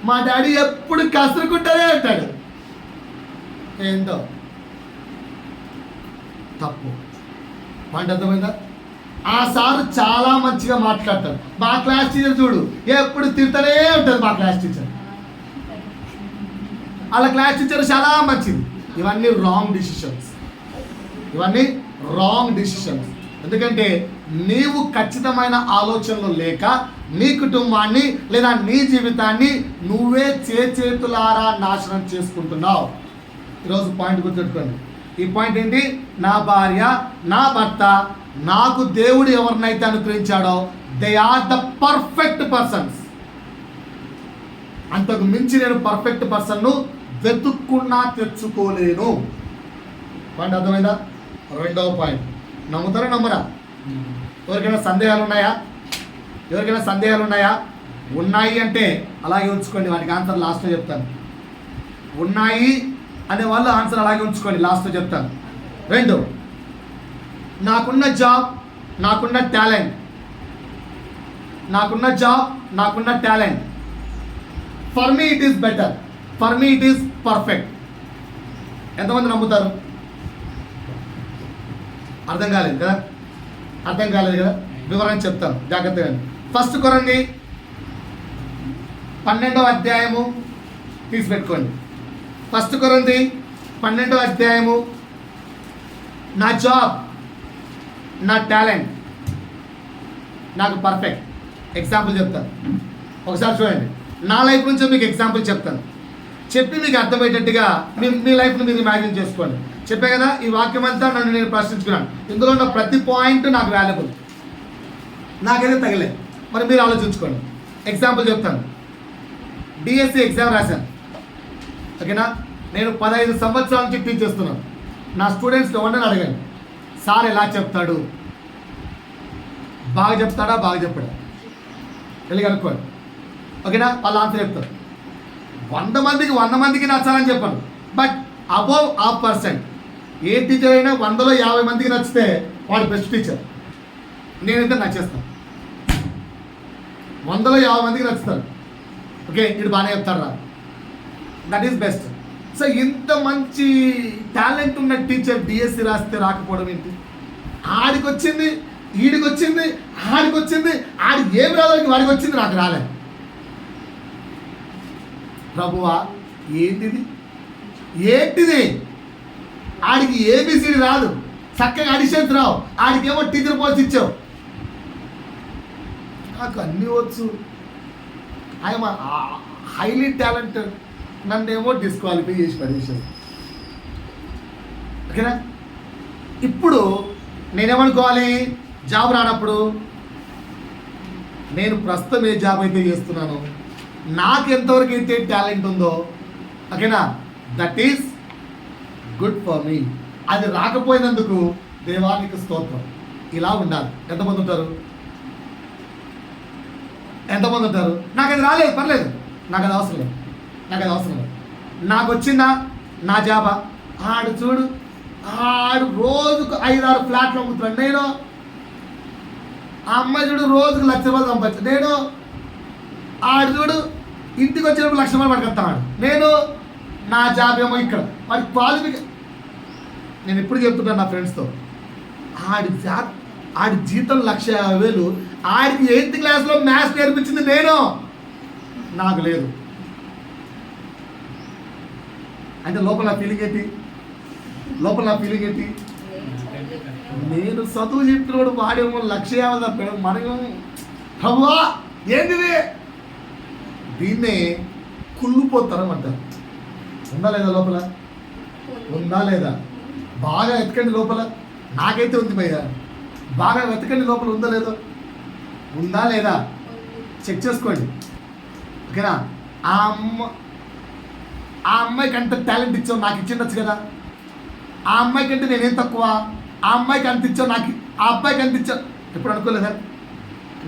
మా డాడీ ఎప్పుడు కసురుకుంటానే అంటాడు. ఏందో తప్పు పాయింట్ అర్థమైందా? ఆ సారు చాలా మంచిగా మాట్లాడతాడు. మా క్లాస్ టీచర్ చూడు ఎప్పుడు తిడతానే ఉంటుంది. మా క్లాస్ టీచర్, వాళ్ళ క్లాస్ టీచర్ చాలా మంచిది. ఇవన్నీ రాంగ్ డిసిషన్స్, ఇవన్నీ రాంగ్ డిసిషన్స్. ఎందుకంటే నీవు ఖచ్చితమైన ఆలోచనలు లేక నీ కుటుంబాన్ని లేదా నీ జీవితాన్ని నువ్వే చేతులారా నాశనం చేసుకుంటున్నావు. ఈరోజు పాయింట్ గుర్తుపెట్టుకోండి. ఈ పాయింట్ ఏంటి? నా భార్య, నా భర్త, నాకు దేవుడు ఎవరినైతే అనుగ్రహించాడో they are the perfect persons. అంతకు మించి నేను పర్ఫెక్ట్ పర్సన్ను వెతుక్కున్నా తెచ్చుకోలేను. పాయింట్ అర్థమైందా? రెండవ పాయింట్, నమ్ముతారా నమ్మరా? ఎవరికైనా సందేహాలు ఉన్నాయా? ఎవరికైనా సందేహాలు ఉన్నాయా? ఉన్నాయి అంటే అలాగే ఉంచుకోండి, వాటికి ఆన్సర్ లాస్ట్లో చెప్తాను. ఉన్నాయి అనే వాళ్ళు ఆన్సర్ అలాగే ఉంచుకోండి, లాస్ట్లో చెప్తాను. రెండు, నాకున్న జాబ్, నాకున్న టాలెంట్, నాకున్న జాబ్, నాకున్న talent, for me it is better, for me it is perfect. ఎంతమంది నమ్ముతారు? అర్థం కాలేదు కదా? అర్థం కాలేదు కదా? వివరణ చెప్తాను జాగ్రత్తగా. ఫస్ట్ కొరంది 12వ అధ్యాయము తీసి పెట్టుకోండి. ఫస్ట్ కొరంది 12వ అధ్యాయము. నా జాబ్, నా టాలెంట్, నాకు పర్ఫెక్ట్. ఎగ్జాంపుల్ చెప్తాను, ఒకసారి చూడండి. నా లైఫ్ నుంచి మీకు ఎగ్జాంపుల్ చెప్తాను, చెప్పి మీకు అర్థమయ్యేటట్టుగా మీ లైఫ్ని మీరు ఇమాజిన్ చేసుకోండి. చెప్పే కదా, ఈ వాక్యం అంతా నన్ను నేను ప్రశ్నించుకున్నాను. ఇందులో ఉన్న ప్రతి పాయింట్ నాకు వాల్యుబుల్, నాకైతే తగలేదు. మరి మీరు ఆలోచించుకోండి. ఎగ్జాంపుల్ చెప్తాను. డిఎస్సి ఎగ్జామ్ రాశాను, ఓకేనా? నేను 15 సంవత్సరాల నుంచి టీచ్ చేస్తున్నాను. నా స్టూడెంట్స్కి ఎవరిని అడగాను, సార్ ఎలా చెప్తాడు, బాగా చెప్తాడా, బాగా చెప్పాడా, వెళ్ళి కనుక్కోండి, ఓకేనా? వాళ్ళు ఆన్సర్ చెప్తారు. 100 మందికి 100 మందికి నచ్చాలని చెప్పాను. బట్ అబోవ్ 1%, ఏ టీచర్ అయినా 100లో 50 మందికి నచ్చితే వాడు బెస్ట్ టీచర్. నేనైతే నచ్చేస్తాను. 100లో 50 మందికి నచ్చుతారు, ఓకే ఇటు బాగానే చెప్తాడు రా, దట్ ఈస్ బెస్ట్. సో ఇంత మంచి టాలెంట్ ఉన్న టీచర్ డిఎస్సి రాస్తే రాకపోవడం ఏంటి? ఆడికి వచ్చింది, ఈడికి వచ్చింది, ఆడికి వచ్చింది, ఆడి ఏమి రాదానికి వాడికి వచ్చింది, నాకు రాలేదు. ప్రభువా ఏంటిది, ఏంటిది? ఆడికి ఏబిసిడి రాదు, చక్కగా అడిషన్స్ రావు, ఆడికేమో టీచర్ పోస్ట్ ఇచ్చావు, నాకు అన్నీ వచ్చు, ఐఎమ్ హైలీ టాలెంటెడ్, నన్నేమో డిస్క్వాలిఫై చేసి పడేసావు, ఓకేనా? ఇప్పుడు నేనేమనుకోవాలి? జాబ్ రానప్పుడు నేను ప్రస్తుతం ఏ జాబ్ అయితే చేస్తున్నానో, నాకు ఎంతవరకు అయితే టాలెంట్ ఉందో, ఓకేనా, that is good for me. అది రాకపోయినందుకు దేవానికి స్తోత్రం. ఇలా ఉండాలి. ఎంతమంది ఉంటారు? ఎంతమంది ఉంటారు? నాకు అది రాలేదు, పర్లేదు, నాకు అది అవసరం లేదు, నాకు అది అవసరం లేదు. నాకు వచ్చిందా నా జాబా? ఆడు చూడు, ఆడు రోజుకు 5-6 ఫ్లాట్లు అమ్ముతున్నాడు, నేను ఆ అమ్మాయి చూడు రోజుకు 1,00,000 రూపాయలు సంపాదించు, నేను ఆడు చూడు ఇంటికి వచ్చినప్పుడు 1,00,000 రూపాయలు పట్టుకొస్తాడు, నేను నా జాబ్ ఏమో ఇక్కడ. వాడి క్వాలిఫికేషన్ నేను ఎప్పుడు చెప్తున్నాను నా ఫ్రెండ్స్తో, ఆడి జీతం 1,50,000, ఆడికి 8th క్లాస్లో మ్యాథ్స్ నేర్పించింది నేను, నాకు లేదు. అంటే లోపల నా ఫీలింగ్ ఏంటి? లోపల నా ఫీలింగ్ ఏంటి? నేను చదువు చెప్పినోడు వాడేమో 1,50,000 తప్పాడు, మనమేమో హవ్వా ఏంటిది? దీన్నే కుళ్ళిపోతారం అంటారు. ఉందా లేదా లోపల? ఉందా లేదా? బాగా వెతకండి లోపల. నాకైతే ఉంది భయ్యా, బాగా వెతకండి లోపల ఉందా లేదో. ఉందా లేదా చెక్ చేసుకోండి, ఓకేనా? ఆ అమ్మాయికి అంత టాలెంట్ ఇచ్చావు, నాకు ఇచ్చిండొచ్చు కదా. ఆ అమ్మాయి కంటే నేనేం తక్కువ? ఆ అమ్మాయికి అంత ఇచ్చావు, నాకు ఆ అబ్బాయికి అంత ఇచ్చావు. ఎప్పుడు అనుకోలేదా?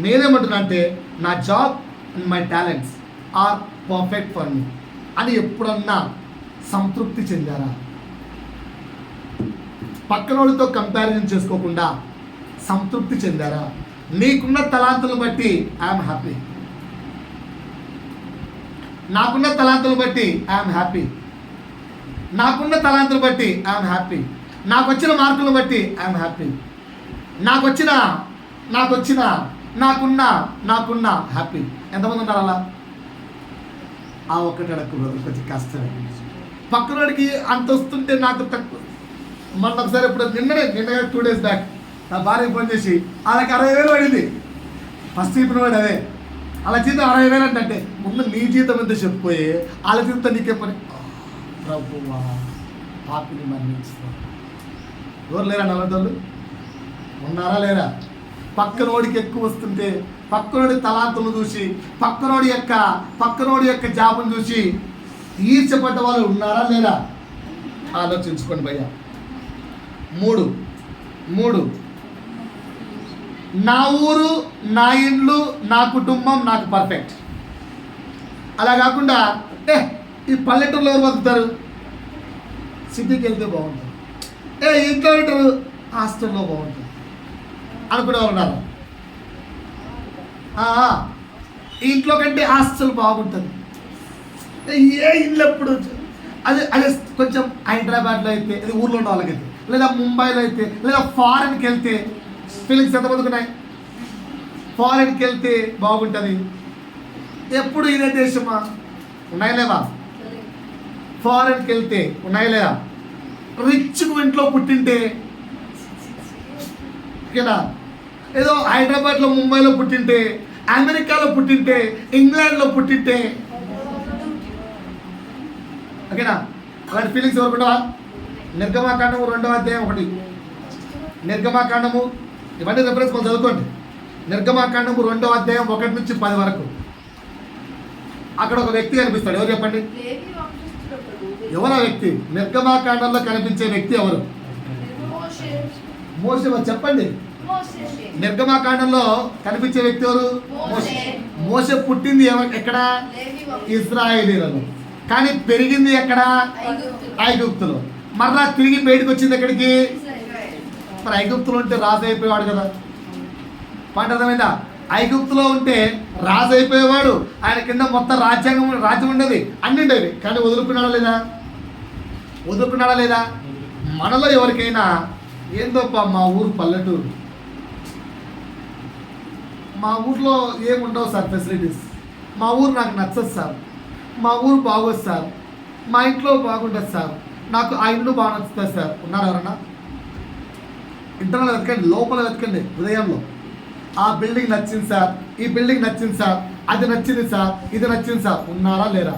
నేనేమంటున్నా అంటే నా job and my talents are perfect for me అని ఎప్పుడన్నా సంతృప్తి చెందారా? పక్కనోడితో కంపారిజన్ చేసుకోకుండా సంతృప్తి చెందారా? నీకున్న తలాంతులను బట్టి ఐఎమ్ హ్యాపీ, నాకున్న తలాంతులు బట్టి ఐఎమ్ హ్యాపీ, నాకున్న తలాంతులు బట్టి ఐఎమ్ హ్యాపీ, నాకు వచ్చిన మార్కులను బట్టి ఐఎమ్ హ్యాపీ, నాకున్న హ్యాపీ. ఎంతమంది ఉన్నారు అలా? ఆ ఒక్కటి అడక్కు కొంచెం కష్టమే. పక్కనోడికి అంత వస్తుంటే నాకు తక్కువ. మొన్న ఒకసారి ఇప్పుడు నిన్నగా 2 days బ్యాక్ నా భార్య ఫోన్ చేసి వాళ్ళకి 60,000 పడింది. ఫస్ట్ ఇప్పుడు వాడు అదే అలా జీతం 60,000 అంటే ముందు నీ జీతం ఎంత చెప్పిపోయి వాళ్ళ జీతం నీకే పని. ప్రభువా పాపిని మన్నించుతా. ఎవరు లేరా నల్లదోళ్ళు? ఉన్నారా లేరా? పక్కనోడికి ఎక్కువ వస్తుంటే పక్కనోడి తలాంతులు చూసి పక్కనోడి యొక్క జాబును చూసి ఈర్చపడ్డ వాళ్ళు ఉన్నారా లేరా? ఆలోచించుకోండి భయ్యా. 3 నా ఊరు, నా ఇండ్లు, నా కుటుంబం నాకు పర్ఫెక్ట్. అలా కాకుండా ఈ పల్లెటూరులో ఎవరు బతుకుతారు? సిటీకి వెళ్తే బాగుంటుంది. ఇంట్లో ఉంటారు, హాస్టల్లో బాగుంటుంది అనుకునేవారు ఉన్నారు. ఇంట్లో కంటే హాస్టల్ బాగుంటుంది. ఏ ఇల్లు ఎప్పుడు అదే కొంచెం హైదరాబాద్లో అయితే, అది ఊర్లో ఉన్న వాళ్ళకైతే, లేదా ముంబైలో అయితే, లేదా ఫారెన్కి వెళ్తే ఫీలింగ్స్ ఎంత బతుకున్నాయి. ఫారెన్కి వెళ్తే బాగుంటుంది. ఎప్పుడు ఇదే దేశమా? ఉన్నాయి లేవా? ఫారెన్కి వెళ్తే ఉన్నాయి లేదా? రిచ్ ఇంట్లో పుట్టింటే ఓకేనా? ఏదో హైదరాబాద్లో, ముంబైలో పుట్టింటే, అమెరికాలో పుట్టింటే, ఇంగ్లాండ్లో పుట్టింటే ఓకేనా? అలాంటి ఫీలింగ్స్ ఎవరుకుంటావా? నిర్గమాకాండము 2వ అధ్యాయం 1. నిర్గమాకాండము ఇవన్నీ రెఫరెన్స్ మనం చదువుకోండి. నిర్గమాకాండము 2వ అధ్యాయం 1 నుంచి 10 వరకు. అక్కడ ఒక వ్యక్తి కనిపిస్తాడు. ఎవరు చెప్పండి? ఎవరు ఆ వ్యక్తి? నిర్గమాకాండంలో కనిపించే వ్యక్తి ఎవరు? మోషే. చెప్పండి. నిర్గమాకాండంలో కనిపించే వ్యక్తి ఎవరు? మోషే పుట్టింది ఎక్కడ? ఇశ్రాయేలీలలో. కానీ పెరిగింది ఎక్కడ? ఐగుప్తులో. మరలా తిరిగి బయటకు వచ్చింది ఎక్కడికి? మరి ఐగుప్తులో ఉంటే రాజు అయిపోయేవాడు కదా. పాయింట్ అర్థమైందా? ఐగుప్తులో ఉంటే రాజు అయిపోయేవాడు. ఆయన కింద మొత్తం రాజ్యం ఉండేది, అన్ని ఉండేవి. కానీ వదులుకున్నాడా లేదా? మనలో ఎవరికైనా ఏందోప్పా మా ఊరు పల్లెటూరు, మా ఊర్లో ఏముండవు సార్ ఫెసిలిటీస్, మా ఊరు నాకు నచ్చదు సార్, మా ఊరు బాగోదు సార్, మా ఇంట్లో బాగుంటుంది సార్, నాకు ఆ ఇల్లు బాగా నచ్చుతుంది సార్. ఉన్నారు ఎవరన్నా? ఇంటర్నల్ వెతకండి, లోపల వెతకండి, హృదయంలో. ఆ బిల్డింగ్ నచ్చింది సార్, ఈ బిల్డింగ్ నచ్చింది సార్, అది నచ్చింది సార్, ఇది నచ్చింది సార్. ఉన్నారా లేరా?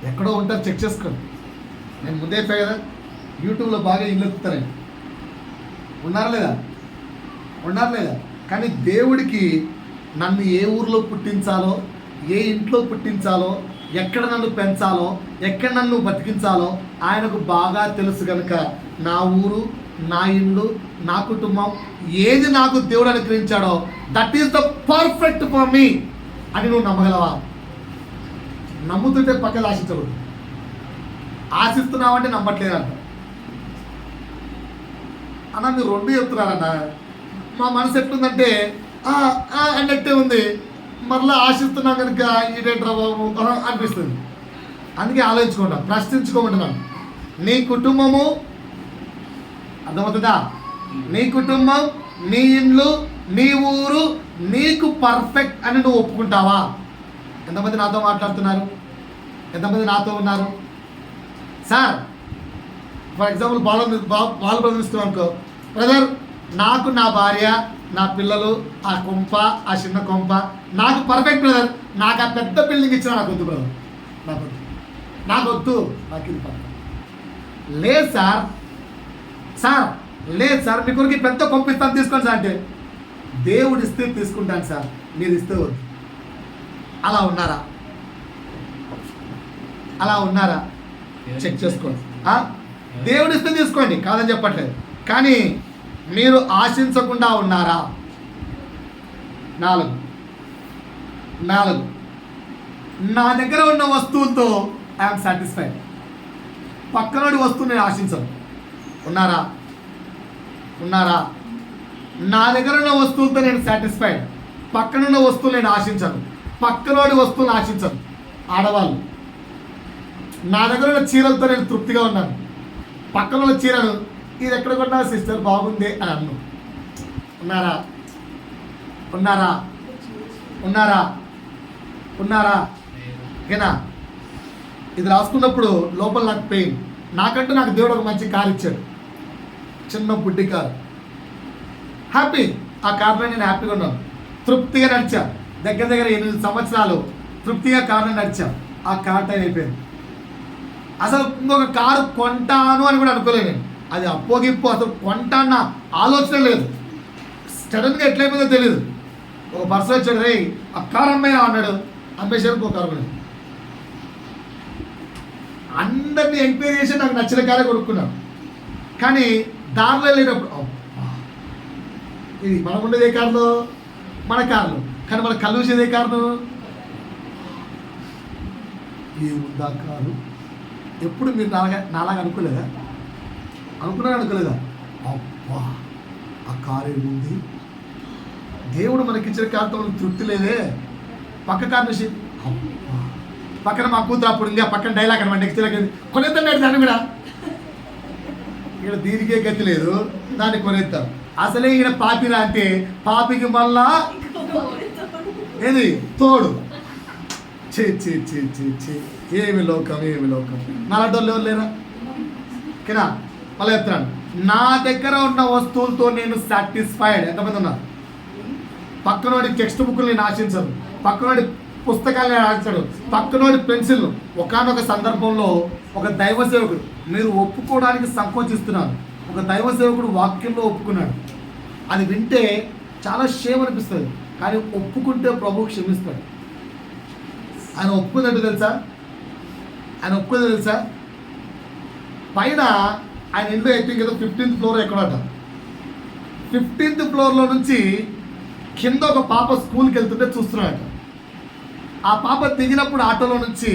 ఎక్కడో ఉంటారు, చెక్ చేసుకోండి. నేను ముందే చెప్పా కదా, యూట్యూబ్లో బాగా ఇల్లు ఎత్తుతారండి. ఉన్నారా లేదా? కానీ దేవుడికి నన్ను ఏ ఊర్లో పుట్టించాలో, ఏ ఇంట్లో పుట్టించాలో, ఎక్కడ నన్ను పెంచాలో, ఎక్కడ నన్ను బతికించాలో ఆయనకు బాగా తెలుసు కనుక నా ఊరు, నా ఇల్లు, నా కుటుంబం ఏది నాకు దేవుడు అనుగ్రహించాడో that is the perfect for me అని నువ్వు నమ్మగలవా? నమ్ముతుంటే పక్కన ఆశించకూడదు. ఆశిస్తున్నావంటే నమ్మట్లేదంట అన్న. మీరు 2 చెప్తున్నారన్న. మా మనసు ఎట్లుందంటే అన్నట్టే ఉంది, మరలా ఆశిస్తున్నాం కనుక ఇదేంట్రా బాబు అనిపిస్తుంది. అందుకే ఆలోచించుకుంటా, ప్రశ్నించుకోమంటున్నాను. నీ కుటుంబము అర్థమవుతుందా? నీ కుటుంబం, నీ ఇల్లు, నీ ఊరు నీకు పర్ఫెక్ట్ అని నువ్వు ఒప్పుకుంటావా? ఎంతమంది నాతో మాట్లాడుతున్నారు? ఎంతమంది నాతో ఉన్నారు? Sir for example Bala brother ఇస్తాం అనుకో, బ్రదర్ నాకు నా భార్య నా పిల్లలు ఆ కొంప ఆ చిన్న కొంప నాకు పర్ఫెక్ట్ బ్రదర్, నాకు ఆ పెద్ద బిల్డింగ్ ఇచ్చినా నాకు వద్దు బ్రదర్, నాకు వద్దు నాకు ఇది పర్ఫెక్ట్. లేదు సార్ లేదు సార్ మీ కొరికి పెద్ద కొంప ఇస్తాను తీసుకోండి సార్ అంటే, దేవుడు ఇస్తే తీసుకుంటాను సార్, మీరు ఇస్తే వద్దు. అలా ఉన్నారా చెక్ చేసుకోండి. దేవుడు ఇస్తే తీసుకోండి కాదని చెప్పట్లేదు, కానీ మీరు ఆశించకుండా ఉన్నారా? 4 నా దగ్గర ఉన్న వస్తువులతో ఐఎమ్ సాటిస్ఫైడ్. పక్కనోడి వస్తువు నేను ఆశించను. ఉన్నారా? నా దగ్గర ఉన్న వస్తువులతో నేను సాటిస్ఫైడ్, పక్కనున్న వస్తువులు నేను ఆశించను, పక్కనోడి వస్తువులు ఆశించను. ఆడవాళ్ళు, నా దగ్గర ఉన్న చీరలతో నేను తృప్తిగా ఉన్నాను, పక్కన చీరను ఇది ఎక్కడ కొన్నా సిస్టర్ బాగుంది అని అన్ను. ఉన్నారా? ఓకేనా? ఇది రాసుకున్నప్పుడు లోపల నాకు పెయిన్. నాకు దేవుడు ఒక మంచి కారు ఇచ్చాడు, చిన్న బుడ్డి కారు. హ్యాపీ, ఆ కారులో నేను హ్యాపీగా ఉన్నాను, తృప్తిగా నడిచా. దగ్గర 8 సంవత్సరాలు తృప్తిగా కారులో నడిచా. ఆ కార్ టైం అయిపోయింది. అసలు ఇంకొక కారు కొంటాను అని కూడా అనుకోలేదు నేను. అది అప్పోగిప్పో అసలు కొంటాన్న ఆలోచన లేదు. సడన్గా ఎట్లయిపోయిందో తెలియదు. ఒక పర్సన్ వచ్చాడు, రే ఆ కారు అమ్మాయి అన్నాడు. అమ్మేసారు ఒక కారు కొనేది. అందరినీ ఎంక్వైరీ చేసి నాకు నచ్చిన కారే కొనుక్కున్నాను. కానీ దారిలో వెళ్ళేటప్పుడు ఇది మనం ఉండేది ఏ కారులో? మన కారులో. కానీ మన కళ్ళు చూసేది ఏ కారులో? ఏముందా కారు? ఎప్పుడు మీరు నాలాగా అనుకోలేదా? అనుకోలేదా? అబ్బా ఆ కారు ఏముంది, దేవుడు మనకిచ్చిన కారుతో మనకు తృప్తి లేదే. పక్క కారు నుంచి అబ్బా, పక్కన మా కూతురు అప్పుడు ఇంకా పక్కన డైలాగ్ అనమాట, నెక్స్ట్ కొనేద్దాం దాన్ని కూడా. ఇక్కడ దీనికే గతి లేదు, దాన్ని కొనేద్దాం. అసలే ఈయన పాపిరా అంటే పాపికి మళ్ళా ఏది తోడు. ఏమి లోకం నాలంటోళ్ళు ఎవరు లేరా? ఓకేనా? మళ్ళీ చెప్తున్నాను, నా దగ్గర ఉన్న వస్తువులతో నేను సాటిస్ఫైడ్. ఎంతమంది ఉన్నారు? పక్కనోడి టెక్స్ట్ బుక్లు నేను ఆశించను, పక్కనోడి పుస్తకాలు నేను ఆశించడు, పక్కనోడి పెన్సిల్. ఒకానొక సందర్భంలో ఒక దైవ సేవకుడు, మీరు ఒప్పుకోవడానికి సంకోచిస్తున్నారు, ఒక దైవ సేవకుడు వాక్యంలో ఒప్పుకున్నాడు. అది వింటే చాలా షేమ్ అనిపిస్తుంది, కానీ ఒప్పుకుంటే ప్రభు క్షమిస్తాడు. ఆయన ఒప్పుకున్నట్టు తెలుసా? పైన ఆయన ఇంట్లో ఎక్కింగ్ ఏదో 15th ఫ్లోర్ ఎక్కడట. 15th ఫ్లోర్లో నుంచి కింద ఒక పాప స్కూల్కి వెళ్తుంటే చూస్తున్నాడట. ఆ పాప దిగినప్పుడు ఆటోలో నుంచి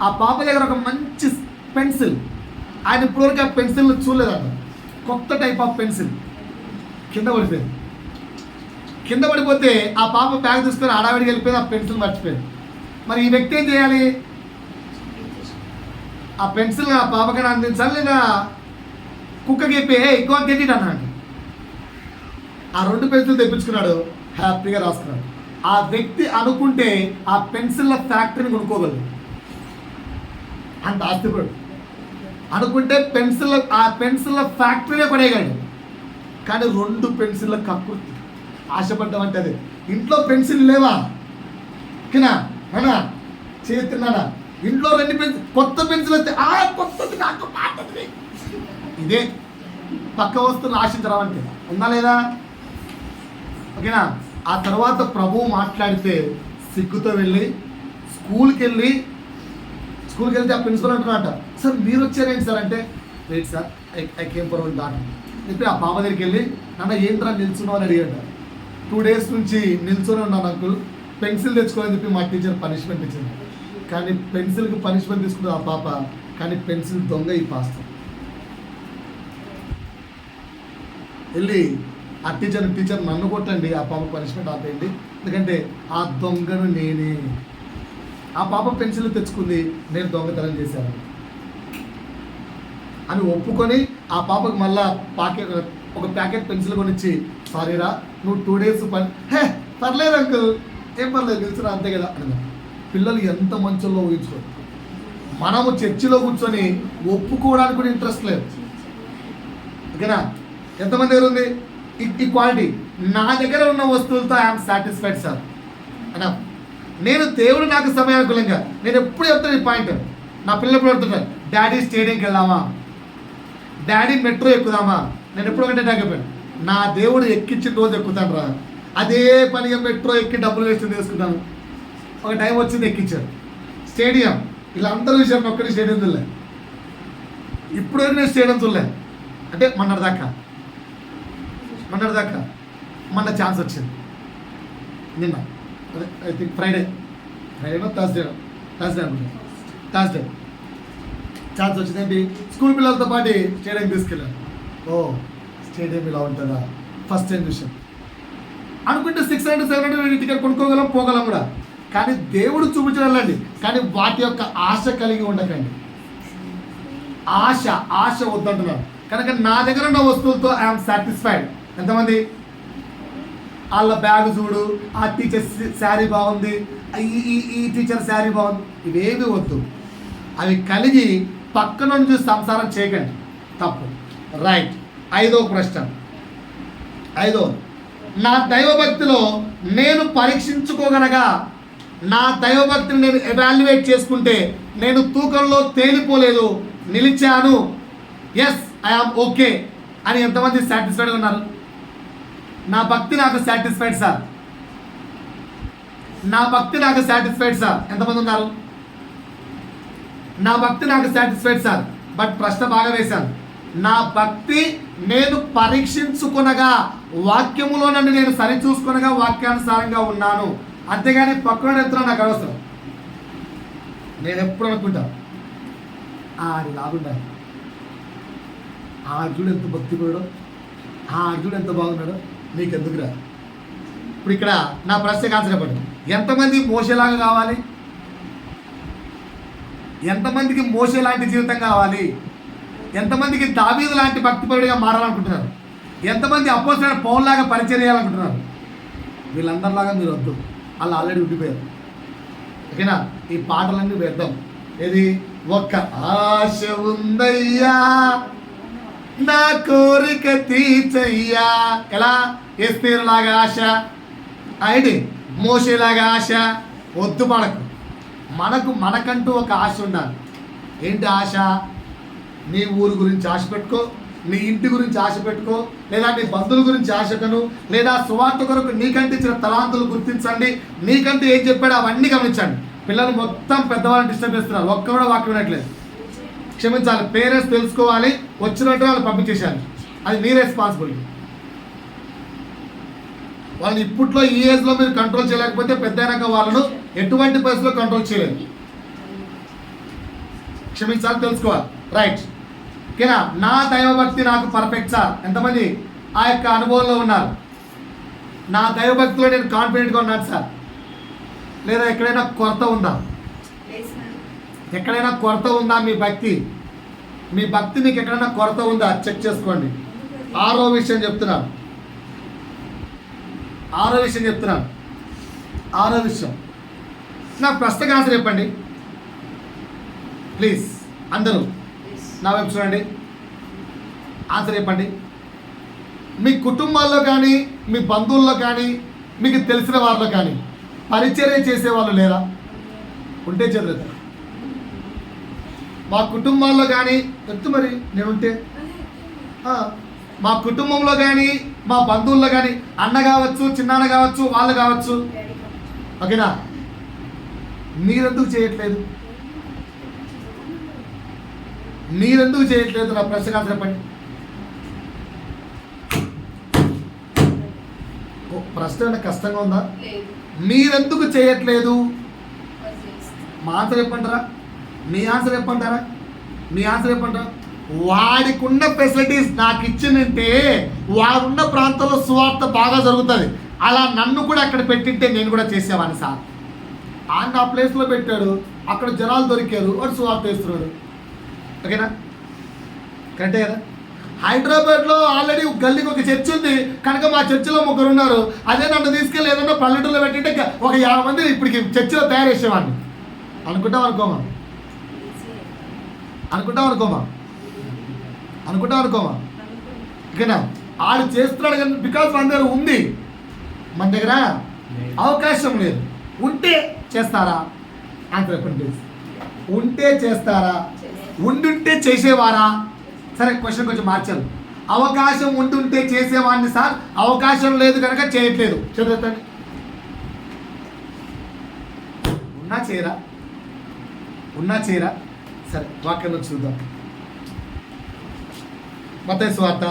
ఆ పాప దగ్గర ఒక మంచి పెన్సిల్, ఆయన ఇప్పటివరకు ఆ పెన్సిల్ని చూడలేదట. కొత్త టైప్ ఆఫ్ పెన్సిల్ కింద పడిపోయింది. కింద పడిపోతే ఆ పాప బ్యాగ్ తీసుకొని హడావిడికి వెళ్ళిపోయింది, ఆ పెన్సిల్ మర్చిపోయింది. మరి ఈ వ్యక్తి ఏం చేయాలి? ఆ పెన్సిల్ ఆ పాపకైనా అందించాలి, లేదా కుక్కకి ఎక్కువ గెట్టి అన్నాడు. ఆ 2 పెన్సిల్ తెప్పించుకున్నాడు, హ్యాపీగా రాసుకున్నాడు. ఆ వ్యక్తి అనుకుంటే ఆ పెన్సిల్ల ఫ్యాక్టరీని కొనుక్కోగలడు, అంత ఆస్తిపడు. అనుకుంటే ఆ పెన్సిల్ల ఫ్యాక్టరీనే కొనేయగలడు. కానీ 2 పెన్సిల్ల కక్కుర్తి, ఆశపడ్డామంటే అదే. ఇంట్లో పెన్సిల్ లేవా? ఓకేనా? అవునా? చేస్తున్నాడా? ఇంట్లో 2 పెన్సిల్, కొత్త పెన్సిల్ వస్తే కొత్తది నాకు పాతది. ఇదే పక్క వస్తువులు ఆశించడం అంటే. ఉందా లేదా? ఓకేనా? ఆ తర్వాత ప్రభువు మాట్లాడితే సిగ్గుతో వెళ్ళి స్కూల్కి వెళ్తే ఆ ప్రిన్సిపల్ అంటున్నట, సార్ మీరు వచ్చారేంటి సార్ అంటే, wait sir I came for one that చెప్పి ఆ పాప దగ్గరికి వెళ్ళి, నాన్న ఏంట్రా నిల్చున్నావు అని అడిగాడు. 2 days నుంచి నిల్చొని ఉన్నాను అంకుల్, పెన్సిల్ తెచ్చుకోవాలని చెప్పి మా టీచర్ పనిష్మెంట్ ఇచ్చింది. కానీ పెన్సిల్కి పనిష్మెంట్ తీసుకుంటుంది ఆ పాప, కానీ పెన్సిల్ దొంగ ఈ పాస్తా. వెళ్ళి ఆ టీచర్ నన్ను కొట్టండి, ఆ పాప పనిష్మెంట్ ఆపేయండి, ఎందుకంటే ఆ దొంగను నేనే. ఆ పాప పెన్సిల్ తెచ్చుకుంది, నేను దొంగతనం చేశాను అని ఒప్పుకొని ఆ పాపకు మళ్ళా ఒక ప్యాకెట్ పెన్సిల్ కొనిచ్చి, సారీరా నువ్వు 2 days పర్లేదు అంకుల్, ఏం పర్లేదు తెలుసురా అంతే కదా అన్న. పిల్లలు ఎంత మంచుల్లో ఊహించుకోరు. మనము చర్చిలో కూర్చొని ఒప్పుకోవడానికి కూడా ఇంట్రెస్ట్ లేదు. ఓకేనా? ఎంతమంది దగ్గర ఉంది ఈ క్వాలిటీ? నా దగ్గర ఉన్న వస్తువులతో ఐఎమ్ సాటిస్ఫైడ్ సార్ అన్నా. నేను దేవుడు నాకు సమయానుకూలంగా, నేను ఎప్పుడు చెప్తాను ఈ పాయింట్. నా పిల్లలు ఎప్పుడు చెప్తుంటారు, డాడీ స్టేడియంకి వెళ్దామా, డాడీ మెట్రో ఎక్కుదామా. నేను ఎప్పుడు ఒకటే తాగిపోయాను, నా దేవుడు ఎక్కించిన రోజు ఎక్కుతాను రా. అదే పనిగా మెట్రో ఎక్కి డబ్బులు వేస్ట్ తీసుకుంటాను. ఒక టైం వచ్చింది ఎక్కించారు. స్టేడియం వీళ్ళందరూ విషయం ఒక్కటి స్టేడియం చూడలే. ఇప్పుడు నేను స్టేడియం చూడలే. అంటే మొన్నటిదాకా మొన్న ఛాన్స్ వచ్చింది. నిన్న అదే ఐ థింక్ ఫ్రైడేనో థర్స్డే అనుకుంటా. థర్స్డే ఛాన్స్ వచ్చింది. ఏంటి, స్కూల్ పిల్లలతో పాటు స్టేడియం తీసుకెళ్ళాను. ఓ స్టేడియం ఇలా ఉంటుందా, ఫస్ట్ టైం విషయం అనుకుంటే 600 700 టికెట్ కొనుక్కోగలం, పోగలం కూడా. కానీ దేవుడు చూపించగలండి. కానీ వాటి యొక్క ఆశ కలిగి ఉండకండి. ఆశ వద్దంటున్నారు. కనుక నా దగ్గర ఉన్న వస్తువులతో ఐఎమ్ సాటిస్ఫైడ్. ఎంతమంది? వాళ్ళ బ్యాగ్ చూడు, ఆ టీచర్ శారీ బాగుంది, ఈ టీచర్ శారీ బాగుంది, ఇవేవి వద్దు. అవి కలిగి పక్కన నుంచి సంసారం చేయకండి, తప్పు. రైట్. 5వ ప్రశ్న. నా దైవభక్తిలో నేను పరీక్షించుకోగలగా, నా దైవభక్తిని నేను ఎవాల్యుయేట్ చేసుకుంటే నేను తూకంలో తేలిపోలేదు, నిలిచాను, ఎస్ ఐఆమ్ ఓకే అని ఎంతమంది సాటిస్ఫైడ్గా ఉన్నారు? నా భక్తి నాకు సాటిస్ఫైడ్ సార్, నా భక్తి నాకు సాటిస్ఫైడ్ సార్ ఎంతమంది ఉన్నారు? నా భక్తి నాకు సాటిస్ఫైడ్ సార్. బట్ ప్రశ్న బాగా వేశాను. నా భక్తి నేను పరీక్షించుకొనగా, వాక్యములో నన్ను నేను సరిచూసుకొనగా వాక్యానుసారంగా ఉన్నాను. అంతేగాని పక్కన ఎత్తున నాకు అవసరం. నేను ఎప్పుడు అనుకుంటా, అది లాగుండాలి, ఆ అర్జుడు ఎంత భక్తిపరుడో, ఆ అర్జుడు ఎంత బాగున్నాడో, నీకెందుకురా. ఇప్పుడు ఇక్కడ నా ప్రశ్నకు ఆన్సర్ చెప్పండి. ఎంతమంది మోసేలాగా కావాలి? ఎంతమందికి మోసే లాంటి జీవితం కావాలి? ఎంతమందికి దావీదు లాంటి భక్తిపరుడిగా మారాలనుకుంటున్నారు? ఎంతమంది అపోస్తలుడైన పౌలులాగా పరిచయం చేయాలనుకుంటున్నారు? వీళ్ళందరిలాగా మీరు వద్దు, వాళ్ళు ఆల్రెడీ ఉండిపోయారు. ఓకేనా? ఈ పాటలన్నీ వేద్దాం. ఏది? ఒక్క ఆశ ఉందయ్యా, నా కోరిక తీర్చయ్యా. ఎలా? ఎస్తేరులాగా ఆశ, ఐడి మోసేలాగా ఆశ వద్దు. మనకంటూ ఒక ఆశ ఉండాలి. ఏంటి ఆశ? నీ ఊరు గురించి ఆశ పెట్టుకో, నీ ఇంటి గురించి ఆశ పెట్టుకో, లేదా నీ బంధువుల గురించి ఆశకను, లేదా సువార్త కొరకు నీకంటే ఇచ్చిన తలాంతులు గుర్తించండి. నీకంటే ఏం చెప్పాడో అవన్నీ గమనించండి. పిల్లలు మొత్తం పెద్దవాళ్ళని డిస్టర్బ్ చేస్తున్నారు, ఒక్క కూడా వాక్యం వినట్లేదు. క్షమించాలి, పేరెంట్స్ తెలుసుకోవాలి, వచ్చినట్టు వాళ్ళు పంపించేశారు. అది మీ రెస్పాన్సిబిలిటీ. వాళ్ళని ఇప్పట్లో ఈ ఏజ్లో మీరు కంట్రోల్ చేయలేకపోతే పెద్దయినాక వాళ్ళను ఎటువంటి పరిస్థితిలో కంట్రోల్ చేయలేదు. క్షమించాలి, తెలుసుకోవాలి. రైట్. ఓకేనా? నా దైవభక్తి నాకు పర్ఫెక్ట్ సార్ ఎంతమంది ఆ యొక్క అనుభవంలో ఉన్నారు? నా దైవభక్తిలో నేను కాన్ఫిడెంట్గా ఉన్నాను సార్. లేదా ఎక్కడైనా కొరత ఉందా? ఎక్కడైనా కొరత ఉందా? మీ భక్తి మీకు ఎక్కడైనా కొరత ఉందా? చెక్ చేసుకోండి. ఆరో విషయం చెప్తున్నాను. నా ప్రశ్నకు ఆన్సర్ చెప్పండి ప్లీజ్. అందరూ నా వైపు చూడండి, ఆన్సర్ చెప్పండి. మీ కుటుంబాల్లో కానీ, మీ బంధువుల్లో కానీ, మీకు తెలిసిన వారిలో కానీ పరిచర్య చేసేవాళ్ళు లేరా? ఉంటే చదువుతా. మా కుటుంబాల్లో కానీ చెప్తూ మరి నేనుంటే, మా కుటుంబంలో కానీ, మా బంధువుల్లో కానీ, అన్న కావచ్చు, చిన్నాన్న కావచ్చు, వాళ్ళు కావచ్చు. ఓకేనా? మీరెందుకు చేయట్లేదు? నా ప్రశ్నకు ఆన్సర్ చెప్పండి. ప్రశ్న ఏమైనా కష్టంగా ఉందా? మీరెందుకు చేయట్లేదు? మా ఆన్సర్ చెప్పంటారా? మీ ఆన్సర్ చెప్పంటారా? వాడికున్న ఫెసిలిటీస్ నాకు ఇచ్చినంటే వాడున్న ప్రాంతంలో సువార్త బాగా జరుగుతుంది. అలా నన్ను కూడా అక్కడ పెట్టింటే నేను కూడా చేసేవాడిని సార్. ఆయన ఆ ప్లేస్లో పెట్టాడు, అక్కడ జనాలు దొరికారు, వాడు సువార్త వేస్తున్నాడు. ఓకేనా? కరెక్టే కదా? హైదరాబాద్లో ఆల్రెడీ గల్లీకి ఒక చర్చ్ ఉంది కనుక మా చర్చిలో 3 ఉన్నారు. అదే నన్ను తీసుకెళ్ళి ఏదన్నా పల్లెటూరులో పెట్టింటే ఒక 50 మంది ఇప్పటికి చర్చిలో తయారు చేసేవాడిని అనుకుంటాం అనుకోమా. అనుకుంటాం అనుకోమా ఓకేనా? ఆడు చేస్తున్నాడు కానీ బికాస్ మన దగ్గర ఉంది, మన దగ్గర అవకాశం లేదు. ఉంటే చేస్తారా? ఆన్సర్ చెప్పండి ప్లీజ్. ఉంటే చేస్తారా? ఉండుంటే చేసేవారా? సరే, క్వశ్చన్ కొంచెం మార్చాలి. అవకాశం ఉంటుంటే చేసేవాడిని సార్, అవకాశం లేదు కనుక చేయట్లేదు. చదువుతాను. ఉన్నా చేయరా? సరే, వాక్యంలో చూద్దాం. మత్తయి సువార్త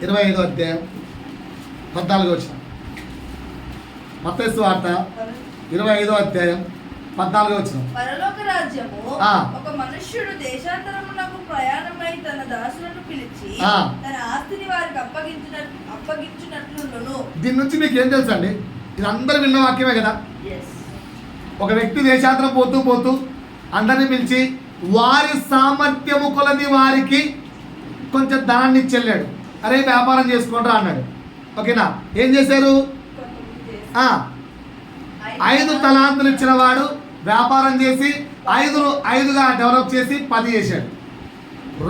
25వ అధ్యాయం 14వ వచనం. మత్తయి సువార్త 25వ అధ్యాయం 14వ వచనం. పరలోక రాజ్యము ఆ. ఒక మనుష్యుడు దేశాంతరమునకు ప్రయాణమై తన దాసులను పిలిచి ఆ. తన ఆస్తిని వారికి అప్పగించినట్లును. దీని నుంచి మీకు ఏం తెలుసా అండి? ఇది అందరూ విన్న వాక్యమే కదా. ఒక వ్యక్తి దేశాంతరం పోతూ అందరిని పిలిచి వారి సామర్థ్యము కొలది వారికి కొంచెం ధనాన్ని ఇచ్చి వెళ్ళాడు. అరే, వ్యాపారం చేసుకుంటారా అన్నాడు. ఓకేనా? ఏం చేశారు? 5 తలాంతులు ఇచ్చిన వాడు వ్యాపారం చేసి 5గా డెవలప్ చేసి 10 చేశాడు.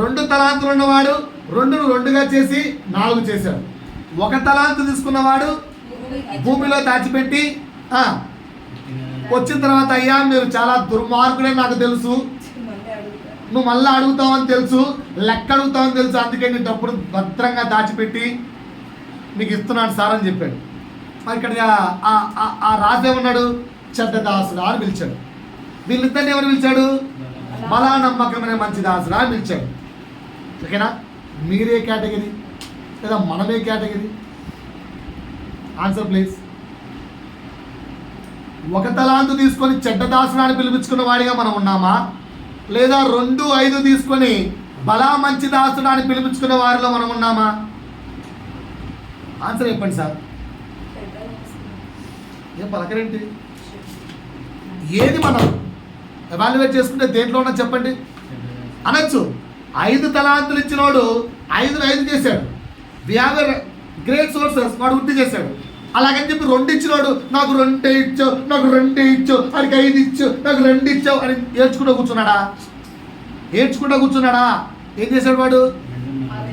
2 తలాంతులు ఉన్నవాడు 2ను 2గా చేసి 4 చేశాడు. 1 తలాంతు తీసుకున్నవాడు భూమిలో దాచిపెట్టి వచ్చిన తర్వాత, అయ్యా మీరు చాలా దుర్మార్గుడే నాకు తెలుసు, నువ్వు మళ్ళీ అడుగుతావని తెలుసు, లెక్క అడుగుతావని తెలుసు, అందుకే నీ డబ్బును భద్రంగా దాచిపెట్టి మీకు ఇస్తున్నాను సార్ అని చెప్పాడు. మరి ఇక్కడ ఆ రాజు ఏమన్నాడు? చెడ్డ దాసుడా అని పిలిచాడు. వీళ్ళిద్దరిని ఎవరు పిలిచాడు? బలా నమ్మకమైన మంచి దాసుడా అని పిలిచాడు. ఓకేనా? మీరే కేటగిరీ లేదా మనమే కేటగిరీ? Answer please. 1 తలాంతు తీసుకొని చెడ్డ దాసుడా అని పిలిపించుకున్న వాడిగా మనం ఉన్నామా, లేదా 2, 5 తీసుకొని బలా మంచి దాసుడా అని పిలిపించుకున్న వారిలో మనం ఉన్నామా? ఆన్సర్ చెప్పండి సార్. ఏం పలకరేంటి? ఏది మనం ఎవాల్యుయేట్ చేసుకుంటే దేంట్లో ఉన్నా చెప్పండి అనొచ్చు. 5 తలాంతులు ఇచ్చినోడు 5 చేశాడు. We have a great sources, వాడు వృద్ధి చేశాడు. అలాగని చెప్పి 2 ఇచ్చినోడు నాకు 2 ఇచ్చావు, నాకు 2 ఇచ్చావు, వాడికి 5 ఇచ్చావు, నాకు 2 ఇచ్చావు అని ఏడ్చుకుంటూ కూర్చున్నాడా? ఏం చేశాడు వాడు?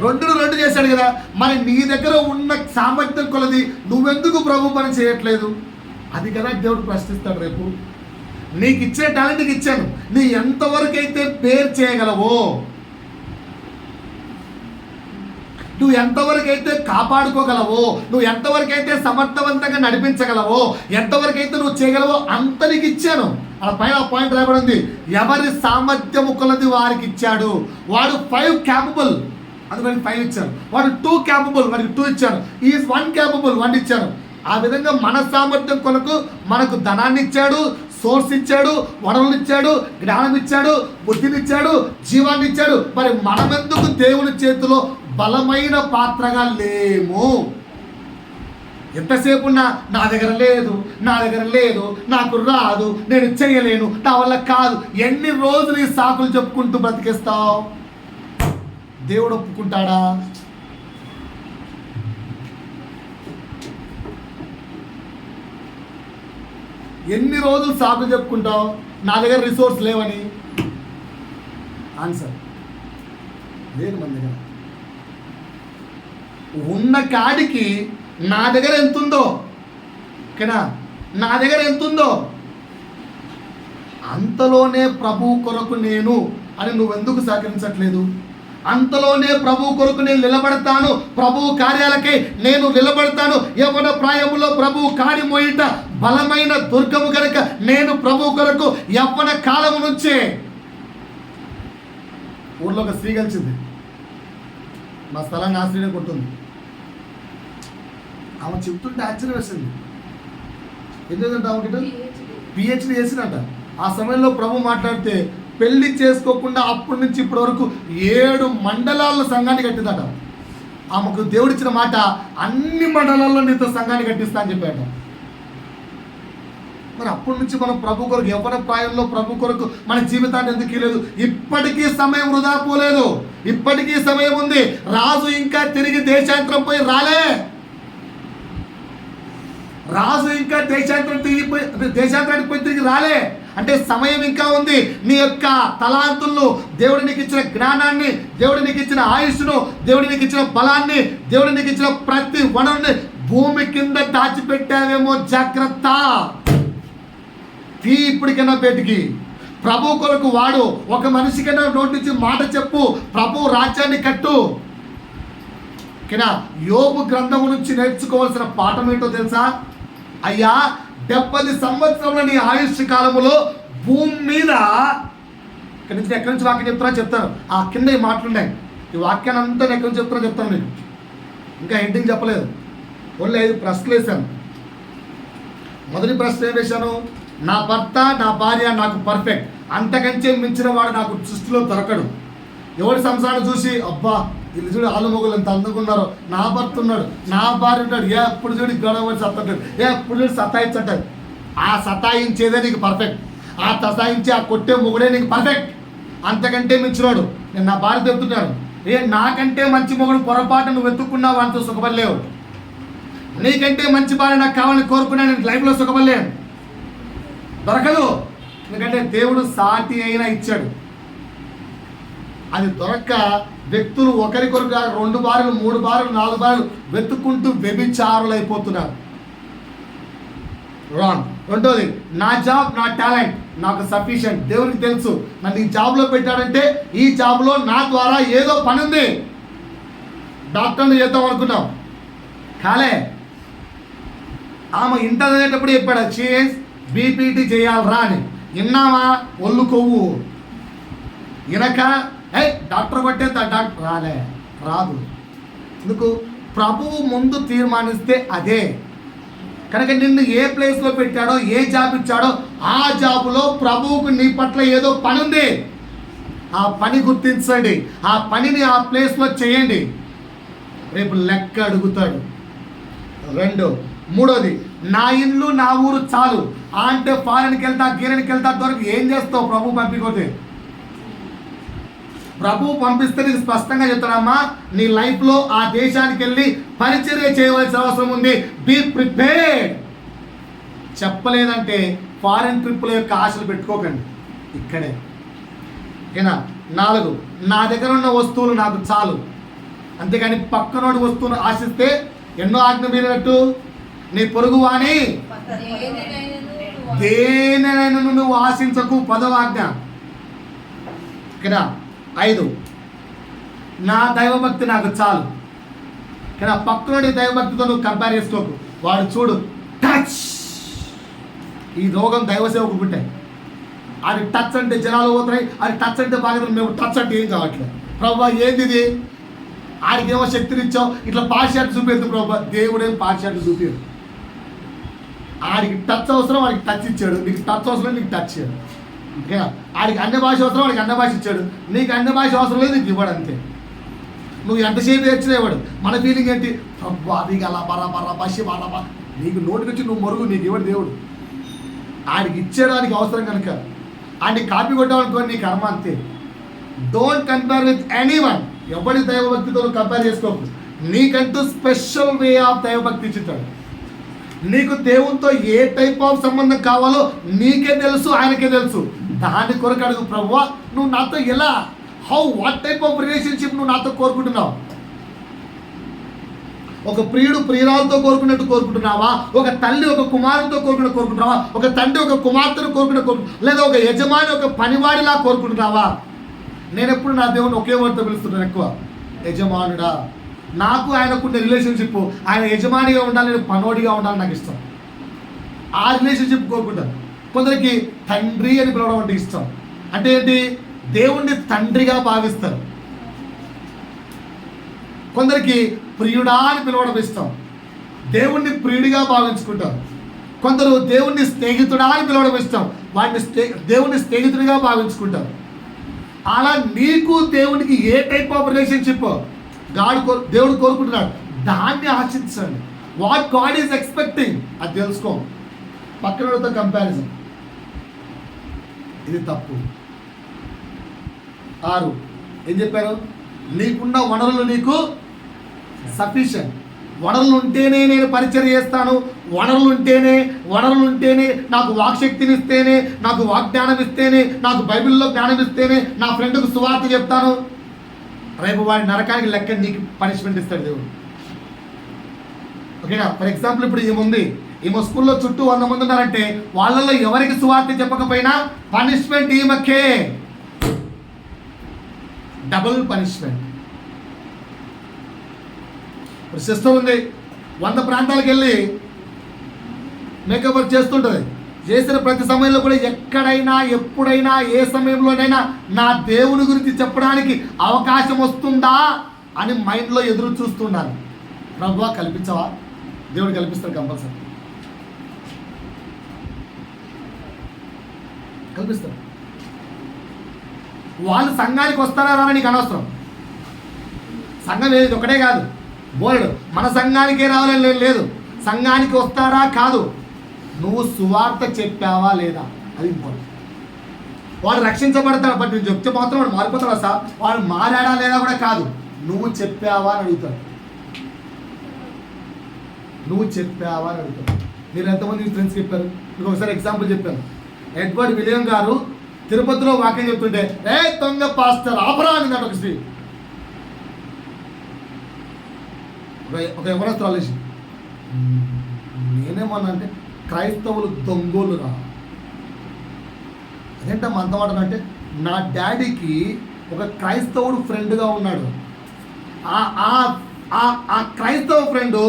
2 చేశాడు కదా. మరి నీ దగ్గర ఉన్న సామర్థ్యం కొలది నువ్వెందుకు ప్రభు పని చేయట్లేదు? అది కదా దేవుడు ప్రశ్నిస్తాడు రేపు. నీకు ఇచ్చే టాలెంట్కి ఇచ్చాను, నీ ఎంతవరకు అయితే బేర్ చేయగలవో, నువ్వు ఎంతవరకు అయితే కాపాడుకోగలవో, నువ్వు ఎంతవరకు అయితే సమర్థవంతంగా నడిపించగలవో, ఎంతవరకు అయితే నువ్వు చేయగలవో అంత నీకు ఇచ్చాను. అలా పైన పాయింట్ రాబడి ఉంది, ఎవరి సామర్థ్యము కొలది వారికి ఇచ్చాడు. వాడు 5 క్యాపబుల్, అందుకని 5 ఇచ్చాను. వాడు 2 క్యాపబుల్, వాడికి 2 ఇచ్చాను. ఈజ్ 1 క్యాపబుల్, 1 ఇచ్చాను. ఆ విధంగా మన సామర్థ్యం కొరకు మనకు ధనాన్ని ఇచ్చాడు, సోర్స్ ఇచ్చాడు, వనరులు ఇచ్చాడు, జ్ఞానం ఇచ్చాడు, బుద్ధిని ఇచ్చాడు, జీవాన్ని ఇచ్చాడు. మరి మనమెందుకు దేవుని చేతిలో బలమైన పాత్రగా లేము? ఎంతసేపు నా దగ్గర లేదు, నాకు రాదు, నేను చేయలేను, నా వల్ల కాదు, ఎన్ని రోజులు ఈ సాకులు చెప్పుకుంటూ బ్రతికేస్తావు? దేవుడు ఒప్పుకుంటాడా? ఎన్ని రోజులు సాకులు చెప్పుకుంటావు నా దగ్గర రిసోర్స్ లేవని? ఆన్సర్ లేదు. మన దగ్గర ఉన్న కాడికి నా దగ్గర ఎంతుందో, ఓకేనా, నా దగ్గర ఎంతుందో అంతలోనే ప్రభు కొరకు నేను అని నువ్వెందుకు సహకరించట్లేదు? అంతలోనే ప్రభు కొరకు నేను నిలబడతాను, ప్రభు కార్యాలకై నేను నిలబడతాను. యవ్వన ప్రాయములో ప్రభు కాడి మోయిట బలమైన దుర్గము కనుక నేను ప్రభు కొరకు యవ్వన కాలము నుంచే. ఊర్లో ఒక స్త్రీ కలిసింది, మా స్థలాన్ని ఆశ్రయం కొట్టుంది. ఆమె చెప్తుంటే ఆశ్చర్యం వేసింది. ఎందుకంటే ఆమెకి పిహెచ్డి చేసినట్ట. ఆ సమయంలో ప్రభు మాట్లాడితే పెళ్లి చేసుకోకుండా అప్పటి నుంచి ఇప్పటి వరకు 7 మండలాల్లో సంఘాన్ని కట్టిందట. ఆమెకు దేవుడిచ్చిన మాట, అన్ని మండలాల్లో నీతో సంఘాన్ని కట్టిస్తా అని చెప్పాట. మరి అప్పటి నుంచి మనం ప్రభు కొరకు యవ్వన ప్రాయంలో ప్రభు కొరకు మన జీవితాన్ని ఎందుకు ఇవ్వలేదు? ఇప్పటికీ సమయం వృధా పోలేదు, ఇప్పటికీ సమయం ఉంది. రాజు ఇంకా తిరిగి దేశాంతరం పోయి రాలే. రాజు ఇంకా దేశాంతరానికి పోయి తిరిగి రాలే. అంటే సమయం ఇంకా ఉంది. నీ యొక్క తలాంతులను, దేవుడు నీకు ఇచ్చిన జ్ఞానాన్ని, దేవుడు నీకు ఇచ్చిన ఆయుష్ను, దేవుడు నీకు ఇచ్చిన బలాన్ని, దేవుడు నీకు ఇచ్చిన ప్రతి వనరుని భూమి కింద దాచిపెట్టావేమో, జాగ్రత్త. తీ ఇప్పటికైనా బయటికి. ప్రభు కొరకు వాడు. ఒక మనిషికైనా నోటి నుంచి మాట చెప్పు, ప్రభు రాజ్యాన్ని కట్టు. యోబు గ్రంథము నుంచి నేర్చుకోవాల్సిన పాఠం ఏంటో తెలుసా? అయ్యా, 70 సంవత్సరంలో నీ ఆయుష్ కాలములో భూమి మీద ఎక్కడి నుంచి వాక్యం చెప్తాను. ఆ కింద ఈ మాటలున్నాయి. ఈ వాక్యాన్ని అంతా ఎక్కడి నుంచి చెప్తాను మీకు. ఇంకా హెడ్డింగ్ చెప్పలేదు. ఓన్లీ 5 ప్రశ్నలు వేశాను. మొదటి ప్రశ్న ఏం వేశాను? నా భర్త, నా భార్య నాకు పర్ఫెక్ట్, అంతకంటే మించిన వాడు నాకు సృష్టిలో దొరకడు. ఎవరి సంసారం చూసి అబ్బా వీళ్ళు చూడు ఆలు మొగలు ఎంత అందంగా ఉన్నారో, నా భర్త ఉన్నాడు, నా భార్య ఉంటాడు, ఎప్పుడు చూడు గొడవ సత్తాడు, ఎప్పుడు చూడు సతాయించంటాడు. ఆ సతాయించేదే నీకు పర్ఫెక్ట్. ఆ సతాయించి ఆ కొట్టే మొగుడే నీకు పర్ఫెక్ట్. అంతకంటే మించినోడు. నేను నా భార్య చెప్తున్నాను, నాకంటే మంచి మొగుడు పొరపాటు నువ్వు వెతుక్కున్నావు, అంత సుఖపడలేవు. నీకంటే మంచి భార్య నాకు కావాలని కోరుకున్నా, నేను లైఫ్లో సుఖపడలేను, దొరకదు. ఎందుకంటే దేవుడు సాటి అయినా ఇచ్చాడు. అది దొరక్క వ్యక్తులు ఒకరికొరకు 2 బారులు 3 బారులు 4 బారులు వెతుక్కుంటూ వ్యభిచారులు అయిపోతున్నారు. రాంగ్. రెండోది, నా జాబ్, నా టాలెంట్ నాకు సఫిషియంట్. దేవునికి తెలుసు నన్ను ఈ జాబ్లో పెట్టాడంటే ఈ జాబ్లో నా ద్వారా ఏదో పని ఉంది. డాక్టర్ని చేద్దాం అనుకున్నాం, కాలే. ఆమె ఇంటర్ చదివేటప్పుడు చెప్పాడు సిఎస్ బీపీటీ చేయాలరా అని. విన్నామా? ఒళ్ళు కొవ్వు ఇనక డాక్టర్ కొట్టేది డాక్టర్ రాదు. ఎందుకు? ప్రభువు ముందు తీర్మానిస్తే అదే. కనుక నిన్ను ఏ ప్లేస్లో పెట్టాడో, ఏ జాబ్ ఇచ్చాడో ఆ జాబులో ప్రభువుకు నీ పట్ల ఏదో పని ఉంది. ఆ పని గుర్తించండి, ఆ పనిని ఆ ప్లేస్లో చేయండి. రేపు లెక్క అడుగుతాడు. 2, 3, నా ఇల్లు నా ఊరు చాలు. అంటే ఫారెన్కి వెళ్తా, గీరెన్కి వెళ్తా, దొరికి ఏం చేస్తావు? ప్రభు పంపిపోతే. ప్రభు పంపిస్తే నీకు స్పష్టంగా చెప్తాడమ్మా, నీ లైఫ్లో ఆ దేశానికి వెళ్ళి పరిచర్య చేయవలసిన అవసరం ఉంది. Be prepared. చెప్పలేదంటే ఫారెన్ ట్రిప్పుల యొక్క ఆశలు పెట్టుకోకండి, ఇక్కడే. ఓకేనా? 4, నా దగ్గర ఉన్న వస్తువులు నాకు చాలు. అంతేగాని పక్కనోడి వస్తువును ఆశిస్తే ఎన్నో ఆజ్ఞ మీరినట్టు. నీ పొరుగు వాని దేనినైనా నువ్వు ఆశించకు, 10వ ఆజ్ఞ. ఓకేనా? 5, నా దైవభక్తి నాకు చాలు. కానీ పక్కనోడి దైవభక్తితో నువ్వు కంపేర్ చేసుకోకు. వాడు చూడు టచ్. ఈ రోగం దైవ సేవకు పుట్టాయి. అది టచ్ అంటే జనాలు పోతున్నాయి, అది టచ్ అంటే బాగా, మేము టచ్ అంటే ఏం కావట్లేదు. ప్రభు ఏంది ఇది? ఆడికేమో శక్తిని ఇచ్చావు, ఇట్లా పార్షియాలిటీ చూపేది. ప్రభు దేవుడేం పార్షియాలిటీ చూపాడు. ఆడికి టచ్ అవసరం, వాడికి టచ్ ఇచ్చాడు. నీకు టచ్ అవసరం, నీకు టచ్ ఇచ్చాడు. ఓకేనా? ఆడికి అన్ని భాష అవసరం, వాడికి అన్ని భాష ఇచ్చాడు. నీకు అన్ని భాష అవసరం లేదు, నీకు ఇవ్వడు. అంతే. నువ్వు ఎంతసేపు తెచ్చినా ఇవ్వడు. మన ఫీలింగ్ ఏంటి? ప్రభు అది అలా బరా భాష బారా, నీకు నోటికి వచ్చి నువ్వు మరుగు, నీకు ఇవ్వడు దేవుడు. ఆడికి ఇచ్చేయడానికి అవసరం కనుక ఆడికి కాపీ కొట్టామనుకో నీ కర్మ, అంతే. Don't compare with anyone. ఎవరి దైవభక్తితో కంపేర్ చేసుకోకు. నీకంటూ స్పెషల్ వే ఆఫ్ దైవభక్తి ఇచ్చుతాడు. నీకు దేవునితో ఏ టైప్ ఆఫ్ సంబంధం కావాలో నీకే తెలుసు, ఆయనకే తెలుసు. దాని కొరకు అడుగు, ప్రభువా నువ్వు నాతో ఎలా, వాట్ టైప్ ఆఫ్ రిలేషన్షిప్ నువ్వు నాతో కోరుకుంటున్నావు? ఒక ప్రియుడు ప్రియురాలతో కోరుకున్నట్టు కోరుకుంటున్నావా? ఒక తల్లి ఒక కుమారుడితో కోరుకుంటున్నావా? ఒక తండ్రి ఒక కుమార్తెను కోరుకున్నట్టు లేదా ఒక యజమాని ఒక పనివాడిలా కోరుకుంటున్నావా? నేను ఎప్పుడు నా దేవుని ఒకే వర్డ్తో పిలుస్తున్నాను, ఎక్కువ యజమానుడా. నాకు ఆయనకుండే రిలేషన్షిప్, ఆయన యజమానిగా ఉండాలి, నేను పనోడిగా ఉండాలి, నాకు ఇష్టం. ఆ రిలేషన్షిప్ కోరుకుంటాను. కొందరికి తండ్రి అని పిలవడం అంటే ఇష్టం. అంటే ఏంటి? దేవుణ్ణి తండ్రిగా భావిస్తారు. కొందరికి ప్రియుడా అని పిలవడం ఇష్టం, దేవుణ్ణి ప్రియుడిగా భావించుకుంటారు. కొందరు దేవుణ్ణి స్నేహితుడా అని పిలవడం ఇష్టం, వాటిని దేవుణ్ణి స్నేహితుడిగా భావించుకుంటారు. అలా నీకు దేవునికి ఏ టైప్ ఆఫ్ రిలేషన్షిప్ దేవుడు కోరుకుంటున్నాడు, దాన్ని ఆశించండి. వాట్ గాడ్ ఈజ్ ఎక్స్పెక్టింగ్ అది తెలుసుకో. పక్కనతో కంపారిజన్ ఇది తప్పు. 6 ఏం చెప్పారు? నీకున్న వనరులు నీకు సఫిషియంట్. వనరులు ఉంటేనే నేను పరిచయం చేస్తాను, వనరులు ఉంటేనే నాకు వాక్శక్తిని ఇస్తేనే, నాకు వాగ్జ్ఞానం ఇస్తేనే, నాకు బైబిల్లో జ్ఞానం ఇస్తేనే నా ఫ్రెండ్కు సువార్త చెప్తాను. రేపు వాడి నరకానికి లెక్క నీకు పనిష్మెంట్ ఇస్తాడు దేవుడు. ఓకేనా? ఫర్ ఎగ్జాంపుల్ ఇప్పుడు ఈమె స్కూల్లో చుట్టూ 100 మంది ఉన్నారంటే వాళ్ళల్లో ఎవరికి సువార్త చెప్పకపోయినా పనిష్మెంట్ ఈమెకే, డబుల్ పనిష్మెంట్. ఇప్పుడు సిస్టర్ ఉంది, 100 ప్రాంతాలకు వెళ్ళి మేకప్ వర్క్ చేస్తుంటుంది. చేసిన ప్రతి సమయంలో కూడా ఎక్కడైనా ఎప్పుడైనా ఏ సమయంలోనైనా నా దేవుని గురించి చెప్పడానికి అవకాశం వస్తుందా అని మైండ్లో ఎదురు చూస్తున్నాను. ప్రభువా కల్పించవా? దేవుడు కల్పిస్తాడు, కంపల్సరీ కల్పిస్తాడు. వాళ్ళు సంఘానికి వస్తారా రాని నీకు అనవసరం. సంఘం ఏది ఒకటే కాదు, బోర్డు మన సంఘానికే రావాలని లేదు. సంఘానికి వస్తారా కాదు, నువ్వు సువార్త చెప్పావా లేదా, అది ఇంపార్టెంట్. వాడు రక్షించబడతాడు, బట్ నేను చెప్తే మాత్రం వాడు మారిపోతాడా సార్, వాడు మారాడా లేదా కూడా కాదు, నువ్వు చెప్పావా అని అడుగుతాడు. మీరు ఎంతమంది మీ ఫ్రెండ్స్ చెప్పారు? మీకు ఒకసారి ఎగ్జాంపుల్ చెప్పాను. ఎడ్వర్డ్ విలియం గారు తిరుపతిలో వాక్యం చెప్తుంటే దొంగ పాస్టర్ ఆపరా అని ఒక స్త్రీ, ఒక ఎవరస్తులు ఆలోచి నేనేమన్నా అంటే క్రైస్తవులు దొంగోలు రా. అదేంటమ్మా అంత మాట అంటే, నా డాడీకి ఒక క్రైస్తవుడు ఫ్రెండ్గా ఉన్నాడు. ఆ క్రైస్తవ ఫ్రెండ్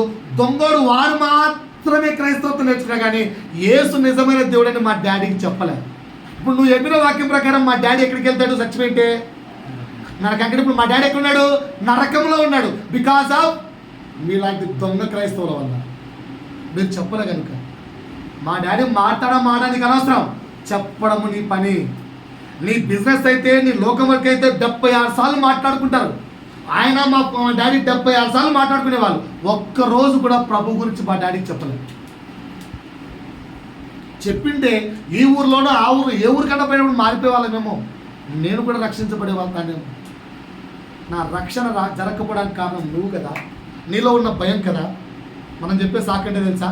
దొంగోడు, వారు మాత్రమే క్రైస్తవత్వం నేర్చుకున్నా కానీ యేసు నిజమైన దేవుడని మా డాడీకి చెప్పలేదు. ఇప్పుడు నువ్వు చెప్పిన వాక్యం ప్రకారం మా డాడీ ఎక్కడికి వెళ్తాడు? చచ్చిపోయింటే నరకం. ఇప్పుడు మా డాడీ ఎక్కడున్నాడు? నరకంలో ఉన్నాడు. బికాస్ ఆఫ్ మీలాంటి దొంగ క్రైస్తవుల వల్ల. మీరు చెప్పలే కనుక మా డాడీ మాట్లాడడానికి అనవసరం, చెప్పడము నీ పని. నీ బిజినెస్ అయితే, నీ లోకం వర్క్ అయితే 76 సార్లు మాట్లాడుకుంటారు. ఆయన మా డాడీ 76 సార్లు మాట్లాడుకునేవాళ్ళు. ఒక్కరోజు కూడా ప్రభు గురించి మా డాడీకి చెప్పలేదు. చెప్పింటే ఈ ఊర్లోనో ఆ ఊరు, ఏ ఊరికన్నా పోయినప్పుడు మారిపోయేవాళ్ళమేమో. నేను కూడా రక్షించబడేవాళ్ళు కానీ నా రక్షణ జరగకపోవడానికి కారణం నువ్వు కదా, నీలో ఉన్న భయం కదా. మనం చెప్పే సాకంటే తెలుసా,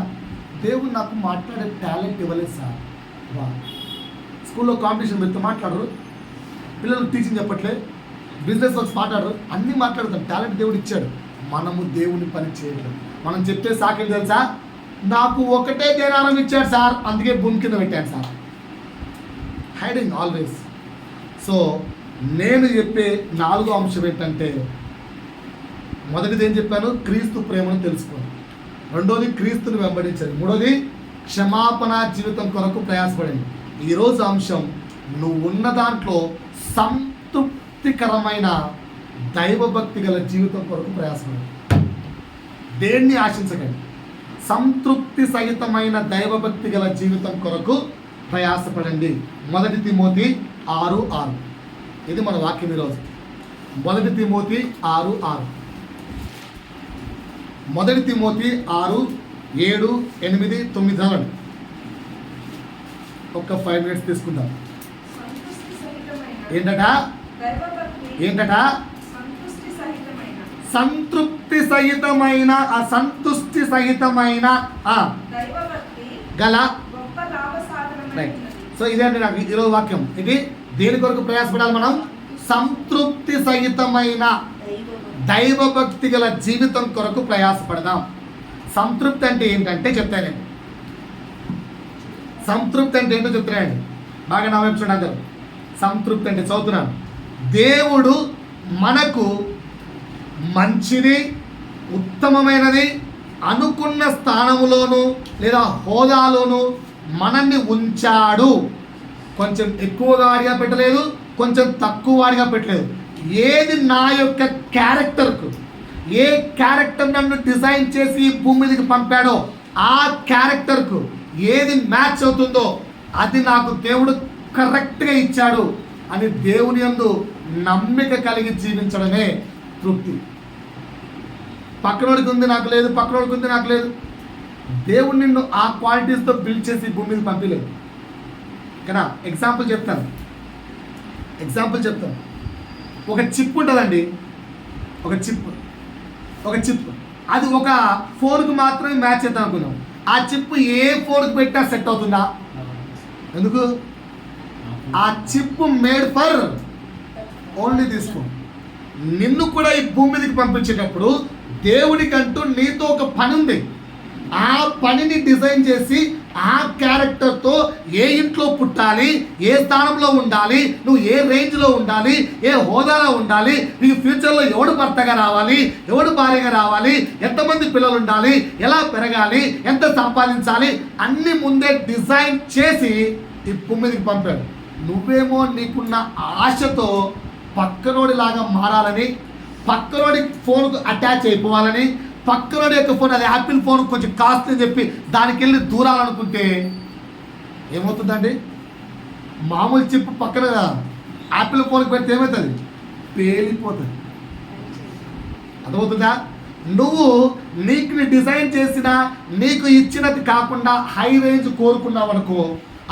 దేవుడు నాకు మాట్లాడే టాలెంట్ ఇవ్వలేదు సార్. స్కూల్లో కాంపిటీషన్ పెడితే మాట్లాడరు, పిల్లలకు టీచింగ్ చెప్పట్లేదు, బిజినెస్ వర్క్స్ మాట్లాడరు, అన్నీ మాట్లాడతాం. టాలెంట్ దేవుడు ఇచ్చాడు, మనము దేవుని పని చేయలేదు. మనం చెప్పే సాకేంటి తెలుసా, నాకు ఒకటే దేనారం ఇచ్చాడు సార్, అందుకే భూమి కింద పెట్టాడు సార్. Hiding always. సో నేను చెప్పే 4వ అంశం ఏంటంటే, మొదటిది ఏం చెప్పాను, క్రీస్తు ప్రేమను తెలుసుకోవాలి. 2వది క్రీస్తుని వెంబడించాలి. 3వది క్షమాపణ జీవితం కొరకు ప్రయాసపడింది. ఈరోజు అంశం, నువ్వు ఉన్న దాంట్లో సంతృప్తికరమైన దైవభక్తి గల జీవితం కొరకు ప్రయాసపడండి. దేన్ని ఆశించకండి, సంతృప్తి సహితమైన దైవభక్తి గల జీవితం కొరకు ప్రయాసపడండి. 1 తిమోతి 6:6 ఇది మన వాక్యం ఈరోజు. 1 తిమోతి 6:6 1 తిమోతి 6:7, 8, 9 ఒక్క 5 minutes తీసుకుందాం. ఏంటట సంతృప్తి సహితమైన అసంతుష్టి సహితమైన గల. రైట్. సో ఇదేంటి నాకు ఈరోజు వాక్యం. ఇది దేని కొరకు ప్రయాసపడాలి మనం? సంతృప్తి సహితమైన దైవభక్తి గల జీవితం కొరకు ప్రయాసపడదాం. సంతృప్తి అంటే ఏంటంటే చెప్తానండి. సంతృప్తి అంటే ఏంటో చెప్తున్నానండి, బాగా నా వైపు చూడండి అందరూ. సంతృప్తి అంటే చదువుతున్నాను, దేవుడు మనకు మంచిది, ఉత్తమమైనది అనుకున్న స్థానములోను లేదా హోదాలోను మనల్ని ఉంచాడు. కొంచెం ఎక్కువ వాడిగా పెట్టలేదు, కొంచెం తక్కువ వాడిగా పెట్టలేదు. ఏది నా యొక్క క్యారెక్టర్కు, ఏ క్యారెక్టర్ నన్ను డిజైన్ చేసి ఈ భూమి మీదకి పంపాడో ఆ క్యారెక్టర్కు ఏది మ్యాచ్ అవుతుందో అది నాకు దేవుడు కరెక్ట్గా ఇచ్చాడు అని దేవుని యందు నమ్మిక కలిగి జీవించడమే తృప్తి. పక్కనోడికి ఉంది నాకు లేదు, పక్కనోడికి ఉంది నాకు లేదు. దేవుడు నిన్ను ఆ క్వాలిటీస్తో బిల్డ్ చేసి భూమి మీద పంపించలేదు. కదా ఎగ్జాంపుల్ చెప్తాను. ఒక చిప్ ఉంటుందండి, ఒక చిప్ అది ఒక ఫోన్కి మాత్రమే మ్యాచ్ అవుతుంది అనుకున్నాం. ఆ చిప్ ఏ ఫోన్కి పెట్టినా సెట్ అవుతుందా? ఎందుకు? ఆ chip made for only this phone. నిన్ను కూడా ఈ భూమి మీదకి పంపించేటప్పుడు దేవుడికంటూ నీతో ఒక పని ఉంది. ఆ పనిని డిజైన్ చేసి ఆ క్యారెక్టర్తో ఏ ఇంట్లో పుట్టాలి, ఏ స్థానంలో ఉండాలి, నువ్వు ఏ రేంజ్లో ఉండాలి, ఏ హోదాలో ఉండాలి, నీకు ఫ్యూచర్లో ఎవడు భర్తగా రావాలి, ఎవడు భార్యగా రావాలి, ఎంతమంది పిల్లలు ఉండాలి, ఎలా పెరగాలి, ఎంత సంపాదించాలి, అన్ని ముందే డిజైన్ చేసి ఈ భూమి మీదకి పంపాడు. నువ్వేమో నీకున్న ఆశతో పక్కనోడిలాగా మారాలని, పక్కనోడి ఫోన్కు అటాచ్ అయిపోవాలని, పక్కనోడి యొక్క ఫోన్ అది యాపిల్ ఫోన్ కొంచెం కాస్ట్ అని చెప్పి దానికి వెళ్ళి దూరాలనుకుంటే ఏమవుతుందండి? మామూలు చిప్ పక్కన యాపిల్ ఫోన్కి పెడితే ఏమవుతుంది? పేలిపోతుంది. అర్థమవుతుందా? నువ్వు నీకు డిజైన్ చేసిన నీకు ఇచ్చినది కాకుండా హై రేంజ్ కోరుకున్నావు అనుకో,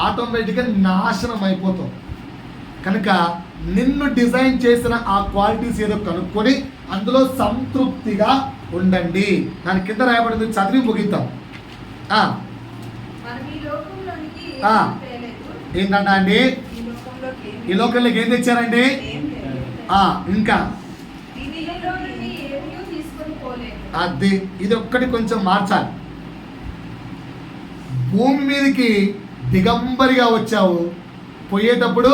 ఆటోమేటిక్గా నాశనం అయిపోతావు. కనుక నిన్ను డిజైన్ చేసిన ఆ క్వాలిటీస్ ఏదో కనుక్కొని అందులో సంతృప్తిగా ఉండండి. దాని కింద రాయబడింది, చదివి ముగిద్దాం. ఏంటంట అండి? ఈ లోకంలోకి ఏం తెచ్చారండి? ఇంకా అది ఇది ఒక్కటి కొంచెం మార్చాలి. భూమి మీదకి దిగంబరిగా వచ్చావు, పోయేటప్పుడు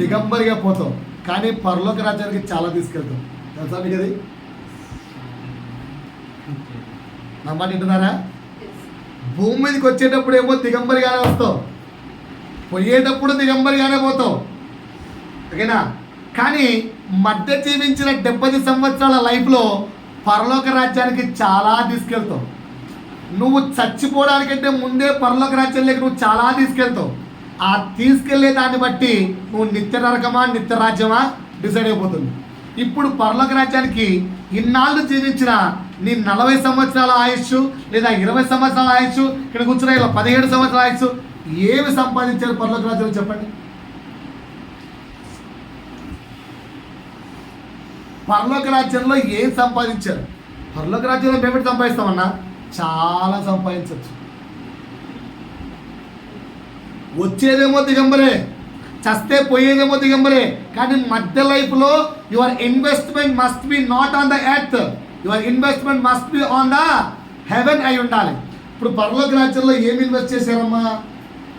దిగంబరిగా పోతావు, కానీ పరలోక రాజ్యానికి చాలా తీసుకెళ్తావు. తెలుసా మీకు అది? నా మాట వింటున్నారా? భూమి మీదకి వచ్చేటప్పుడు ఏమో దిగంబరిగానే వస్తావు, పోయేటప్పుడు దిగంబరిగానే పోతావు, ఓకేనా? కానీ మధ్య జీవించిన 70 సంవత్సరాల లైఫ్లో పరలోక రాజ్యానికి చాలా తీసుకెళ్తావు. నువ్వు చచ్చిపోవడానికంటే ముందే పరలోక రాజ్యంలోకి నువ్వు చాలా తీసుకెళ్తావు. ఆ తీసుకెళ్లే దాన్ని బట్టి నువ్వు నిత్య నరకమా నిత్య రాజ్యమా డిసైడ్ అయిపోతుంది. ఇప్పుడు పరలోక రాజ్యానికి ఇన్నాళ్ళు జీవించిన నీ 40 సంవత్సరాల ఆయుష్ లేదా 20 సంవత్సరాల ఆయుష్, ఇక్కడ కూర్చున్న ఇలా 17 సంవత్సరాల ఆయుష్, ఏమి సంపాదించారు పరలోక రాజ్యంలో చెప్పండి? పరలోక రాజ్యంలో ఏం సంపాదించారు? పరలోక రాజ్యంలో మేము సంపాదిస్తామన్నా చాలా సంపాదించవచ్చు. వచ్చేదేమో దిగంబరే, చస్తే పోయేదేమో దిగంబరే, కానీ మధ్య లైఫ్లో your investment must be not on the earth, your investment must be on the heaven అయి ఉండాలి. ఇప్పుడు పరలోక రాజ్యంలో ఏమి ఇన్వెస్ట్ చేశారమ్మా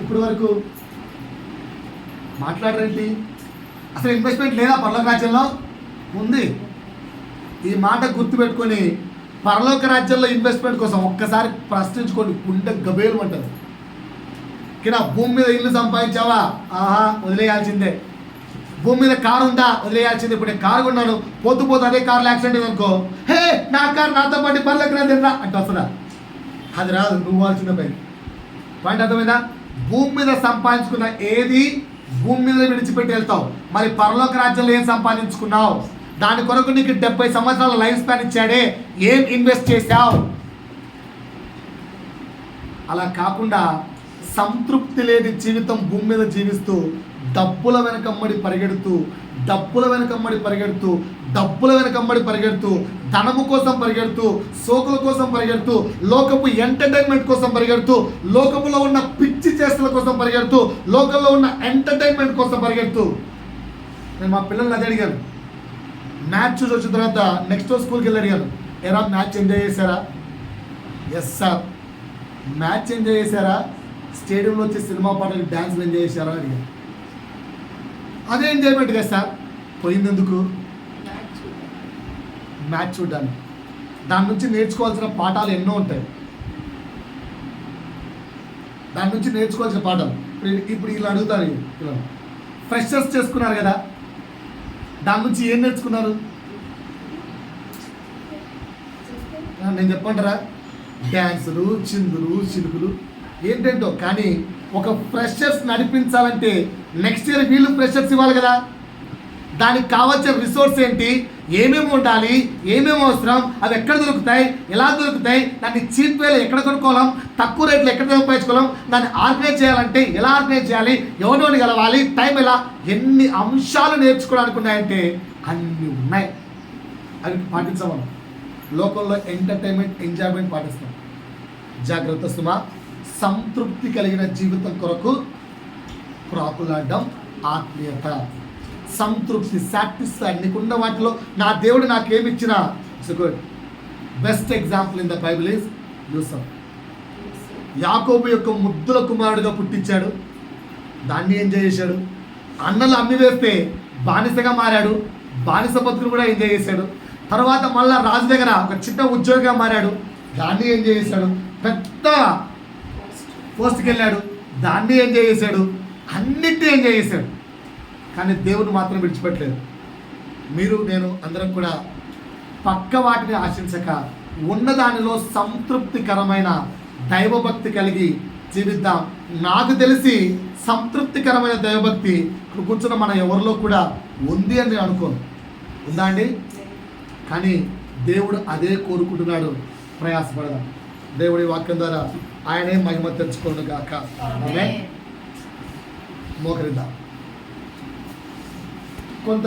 ఇప్పుడు వరకు? మాట్లాడరేంటి? అసలు ఇన్వెస్ట్మెంట్ లేదా పరలోక రాజ్యంలో? ఉంది. ఈ మాట గుర్తుపెట్టుకొని పరలోక రాజ్యంలో ఇన్వెస్ట్మెంట్ కోసం ఒక్కసారి ప్రశ్నించుకోండి, గుండె గబేలు అంటారు. కినా భూమి మీద ఇల్లు సంపాదించావా? ఆహా, వదిలేయాల్సిందే. భూమి మీద కారు ఉందా? వదిలేయాల్సిందే. ఇప్పుడు నేను కారు కొన్నాను, పోతూ పోతూ అదే కార్లో యాక్సిడెంట్ అనుకో, హే నా కారు నాతో పాటు పరలోక రాజ్యం రా అంటే వస్తుందా? అది రాదు. నువ్వు వాల్సిన పాయింట్ అర్థమైందా? భూమి మీద సంపాదించుకున్న ఏది భూమి మీద విడిచిపెట్టి వెళ్తావు. మరి పరలోక రాజ్యంలో ఏం సంపాదించుకున్నావు? దాని కొరకు నీకు 70 సంవత్సరాల లైఫ్ స్పాన్ ఇచ్చాడే, ఏం ఇన్వెస్ట్ చేశావు? అలా కాకుండా సంతృప్తి లేని జీవితం భూమి మీద జీవిస్తూ డబ్బుల వెనకమ్మడి పరిగెడుతూ ధనము కోసం పరిగెడుతూ, సోకుల కోసం పరిగెడుతూ, లోకపు ఎంటర్టైన్మెంట్ కోసం పరిగెడుతూ, లోకములో ఉన్న పిచ్చి చేష్టల కోసం పరిగెడుతూ, లోకంలో ఉన్న ఎంటర్టైన్మెంట్ కోసం పరిగెడుతూ. నేను మా పిల్లల్ని అదే అడిగాను. మ్యాచ్ చూసి వచ్చిన తర్వాత నెక్స్ట్ స్కూల్కి వెళ్ళి అడిగాను, ఎరా మ్యాచ్ ఎంజాయ్ చేశారా? Yes sir. మ్యాచ్ ఎంజాయ్ చేశారా? స్టేడియంలో వచ్చి సినిమా పాటలు డ్యాన్స్లు ఎంజాయ్ చేశారా అడిగాను. అదే ఎంజాయ్మెంట్ కదా సార్. పోయింది ఎందుకు? మ్యాచ్ చూడ్డానికి. దాని నుంచి నేర్చుకోవాల్సిన పాఠాలు ఎన్నో ఉంటాయి. ఇప్పుడు ఇలా అడుగుతారు, ఇలా ఫ్రెషర్స్ చేసుకున్నారు కదా, దాని నుంచి ఏం నేర్చుకున్నారు? నేను చెప్పంటారా? డ్యాన్సులు, చిందులు, చిలుకులు ఏంటంటో. కానీ ఒక ఫ్రెషర్స్ నడిపించాలంటే నెక్స్ట్ ఇయర్ వీళ్ళు ఫ్రెషర్స్ ఇవ్వాలి కదా. దానికి కావాల్సిన రిసోర్స్ ఏంటి, ఏమేమి ఉండాలి, ఏమేమి అవసరం, అవి ఎక్కడ దొరుకుతాయి, ఎలా దొరుకుతాయి, దాన్ని చీప్ వేలో ఎక్కడ కొనుక్కోవాలం, తక్కువ రేట్లో ఎక్కడ సంపాదించుకోవాలం, దాన్ని ఆర్గనైజ్ చేయాలంటే ఎలా ఆర్గనైజ్ చేయాలి, ఎవరిని కలవాలి, టైం ఎలా, ఎన్ని అంశాలు నేర్చుకోవడానికి ఉన్నాయంటే అన్నీ ఉన్నాయి. అవి పాటించమను. లోకంలో ఎంటర్టైన్మెంట్, ఎంజాయ్మెంట్ పాటిస్తాం. జాగ్రత్త సుమా. సంతృప్తి కలిగిన జీవితం కొరకు ప్రాకులాడడం ఆత్మీయత. సంతృప్తి, సాటిస్ఫైడ్. నీకున్న వాటిలో నా దేవుడు నాకేమిచ్చినా it's good. Best example in the Bible is Yusuf. యాకోబు యొక్క ముద్దుల కుమారుడుగా పుట్టించాడు, దాన్ని ఎంజాయ్ చేశాడు. అన్నలు అమ్మి వేస్తే బానిసగా మారాడు, బానిస బతుకులు కూడా ఎంజాయ్ చేశాడు. తర్వాత మళ్ళా రాజు దగ్గర ఒక చిన్న ఉద్యోగిగా మారాడు, దాన్ని ఎంజాయ్ చేశాడు. పెద్ద పోస్ట్కి వెళ్ళాడు, దాన్ని ఎంజాయ్ చేశాడు. అన్నిటినీ ఎంజాయ్ చేశాడు. కానీ దేవుడు మాత్రం విడిచిపెట్టలేదు. మీరు నేను అందరం కూడా పక్క వాటిని ఆశించక ఉన్నదానిలో సంతృప్తికరమైన దైవభక్తి కలిగి జీవిద్దాం. నాకు తెలిసి సంతృప్తికరమైన దైవభక్తి ఇప్పుడు కూర్చున్న మన ఎవరిలో కూడా ఉంది అని నేను అనుకోను. ఉందా అండి? కానీ దేవుడు అదే కోరుకుంటున్నాడు. ప్రయాసపడదాం. దేవుడి వాక్యం ద్వారా ఆయనే మహిమ తెచ్చుకోను గాక. ఆమేన్. మోకరిద్దాం. కొంత